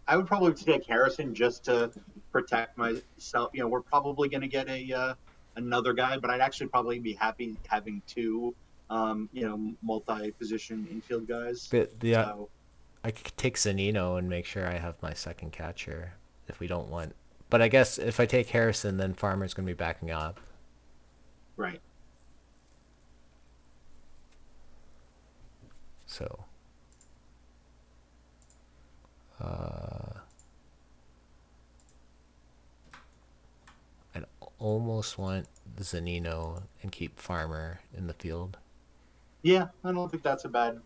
I would probably take Harrison just to protect myself. We're probably going to get a another guy, but I'd actually probably be happy having two, multi-position infield guys. the So I could take Zanino and make sure I have my second catcher if we don't want. But I guess if I take Harrison, then Farmer's going to be backing up. right, So, uh, I'd almost want Zanino and keep Farmer in the field. yeah, I don't think that's a bad.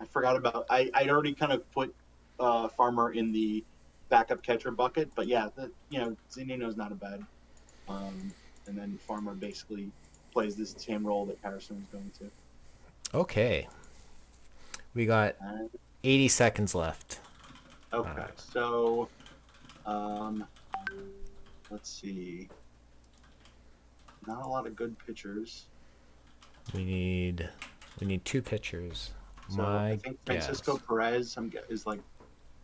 I forgot about. I'd already kind of put Farmer in the backup catcher bucket, but yeah, Zanino's not a bad. Um, and then Farmer basically plays this same role that Harrison was going to. Okay, we got Uh, 80 seconds left. okay, so um, let's see. Not a lot of good pitchers. We need we need two pitchers. So I My think Francisco guess Perez is like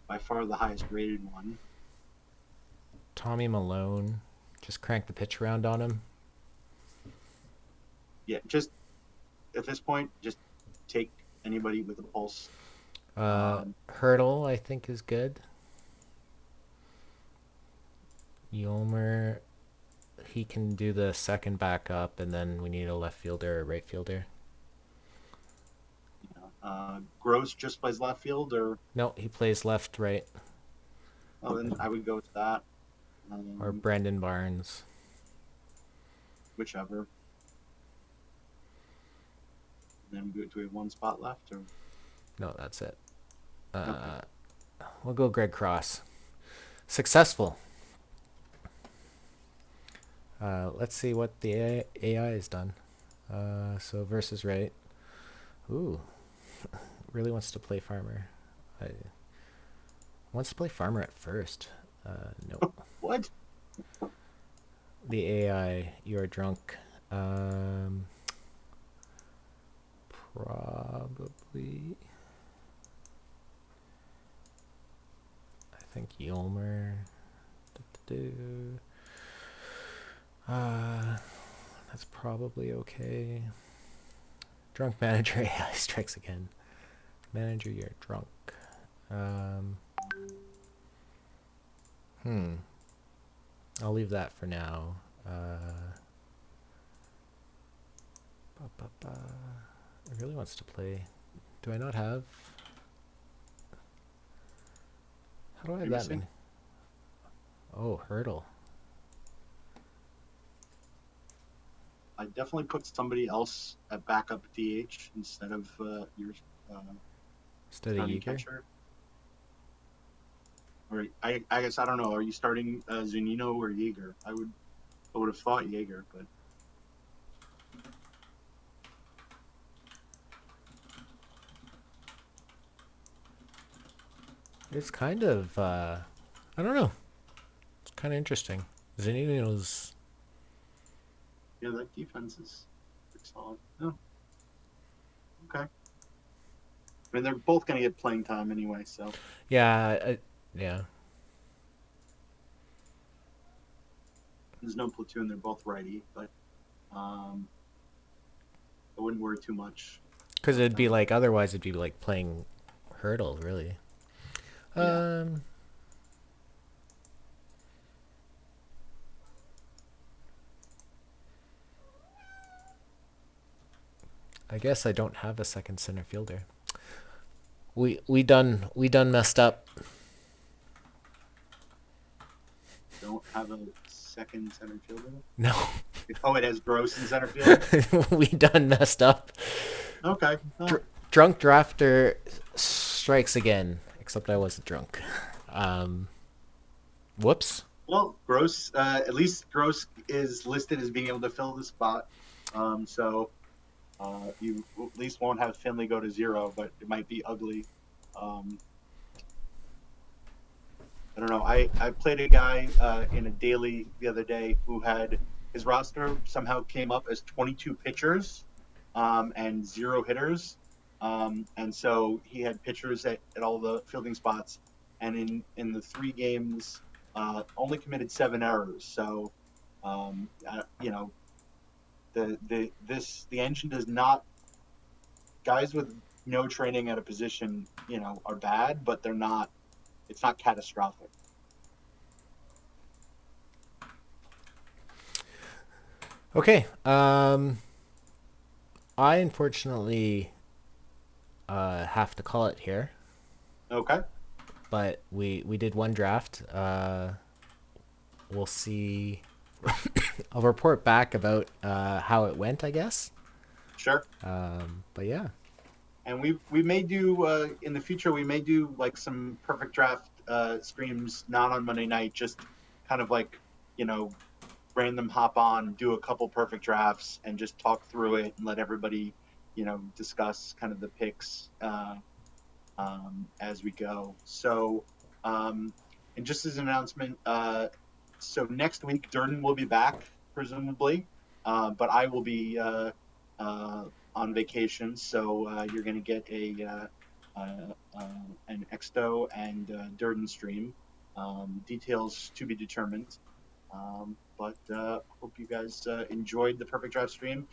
by far the highest rated one. Tommy Malone. Just crank the pitch around on him. Yeah, just at this point, just take anybody with a pulse. Uh, Um, Hurdle I think is good. Yolmer, he can do the second backup, and then we need a left fielder or right fielder. Gross just plays left field, or No, he plays left, right, then I would go with that. or Um, Brendan Barnes. whichever. And then do we have one spot left, or No, that's it. okay? Uh, we'll go Greg Cross. Successful. Let's see what the AI has done. So versus right. Ooh, really wants to play Farmer. I wants to play Farmer at first. No. What? The AI, you are drunk. Probably. I think Yolmer. Du-du-du. That's probably okay. Drunk manager AI strikes again. Manager, you're drunk. Um, hmm. I'll leave that for now. It really wants to play. Do I not have? How do I have You're that missing? many? Oh, Hurdle. I definitely put somebody else at backup DH instead of your uh, Instead of starting Yeager. catcher. Or I guess I don't know. Are you starting Zunino or Jaeger? I would have thought Jaeger, but It's kind of I don't know. It's kind of interesting. Zanino's. yeah, that defense is pretty solid. Oh, okay. I mean, they're both going to get playing time anyway, so Yeah. there's no platoon. They're both righty, but um, I wouldn't worry too much Because about it'd be them. like otherwise it'd be like playing hurdle, really. Yeah. Um, I guess I don't have a second center fielder. We done messed up. Don't have a second center fielder. No, Oh, it has Gross in center field. we done messed up. Okay. Oh, Drunk drafter strikes again. Except I wasn't drunk. Um, whoops. well, Gross. At least Gross is listed as being able to fill the spot. So you at least won't have Finley go to 0, but it might be ugly. Um, I don't know. I played a guy in a daily the other day who had his roster somehow came up as 22 pitchers and 0 hitters. And so he had pitchers at all the fielding spots. And in the 3 games, only committed 7 errors. So, you know, the engine does not, guys with no training at a position, are bad, but they're not, it's not catastrophic. Okay. I unfortunately have to call it here, Okay. but we did one draft. We'll see. I'll report back about how it went, I guess. Sure. But yeah. And we may do in the future, we may do like some perfect draft streams, not on Monday night, just kind of like, you know random hop on, do a couple perfect drafts, and just talk through it and let everybody discuss kind of the picks as we go. So and just as an announcement, so next week Durden will be back presumably, but I will be uh, on vacation, so you're going to get an Exto and Durden stream. Details to be determined. But hope you guys enjoyed the Perfect Draft stream.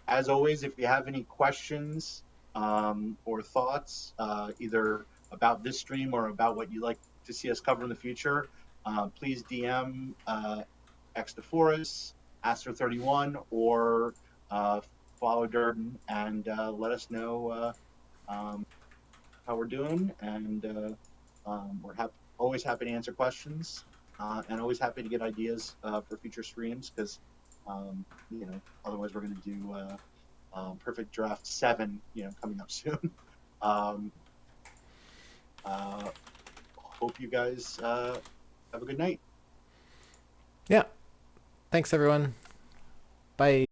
As always, if you have any questions or thoughts, either about this stream or about what you'd like to see us cover in the future, please DM Xdeforus, Aster31, or follow Durden and let us know how we're doing. And we're always happy to answer questions and always happy to get ideas for future streams because, otherwise we're going to do Perfect Draft 7, coming up soon. Hope you guys have a good night. Yeah. Thanks, everyone. Bye.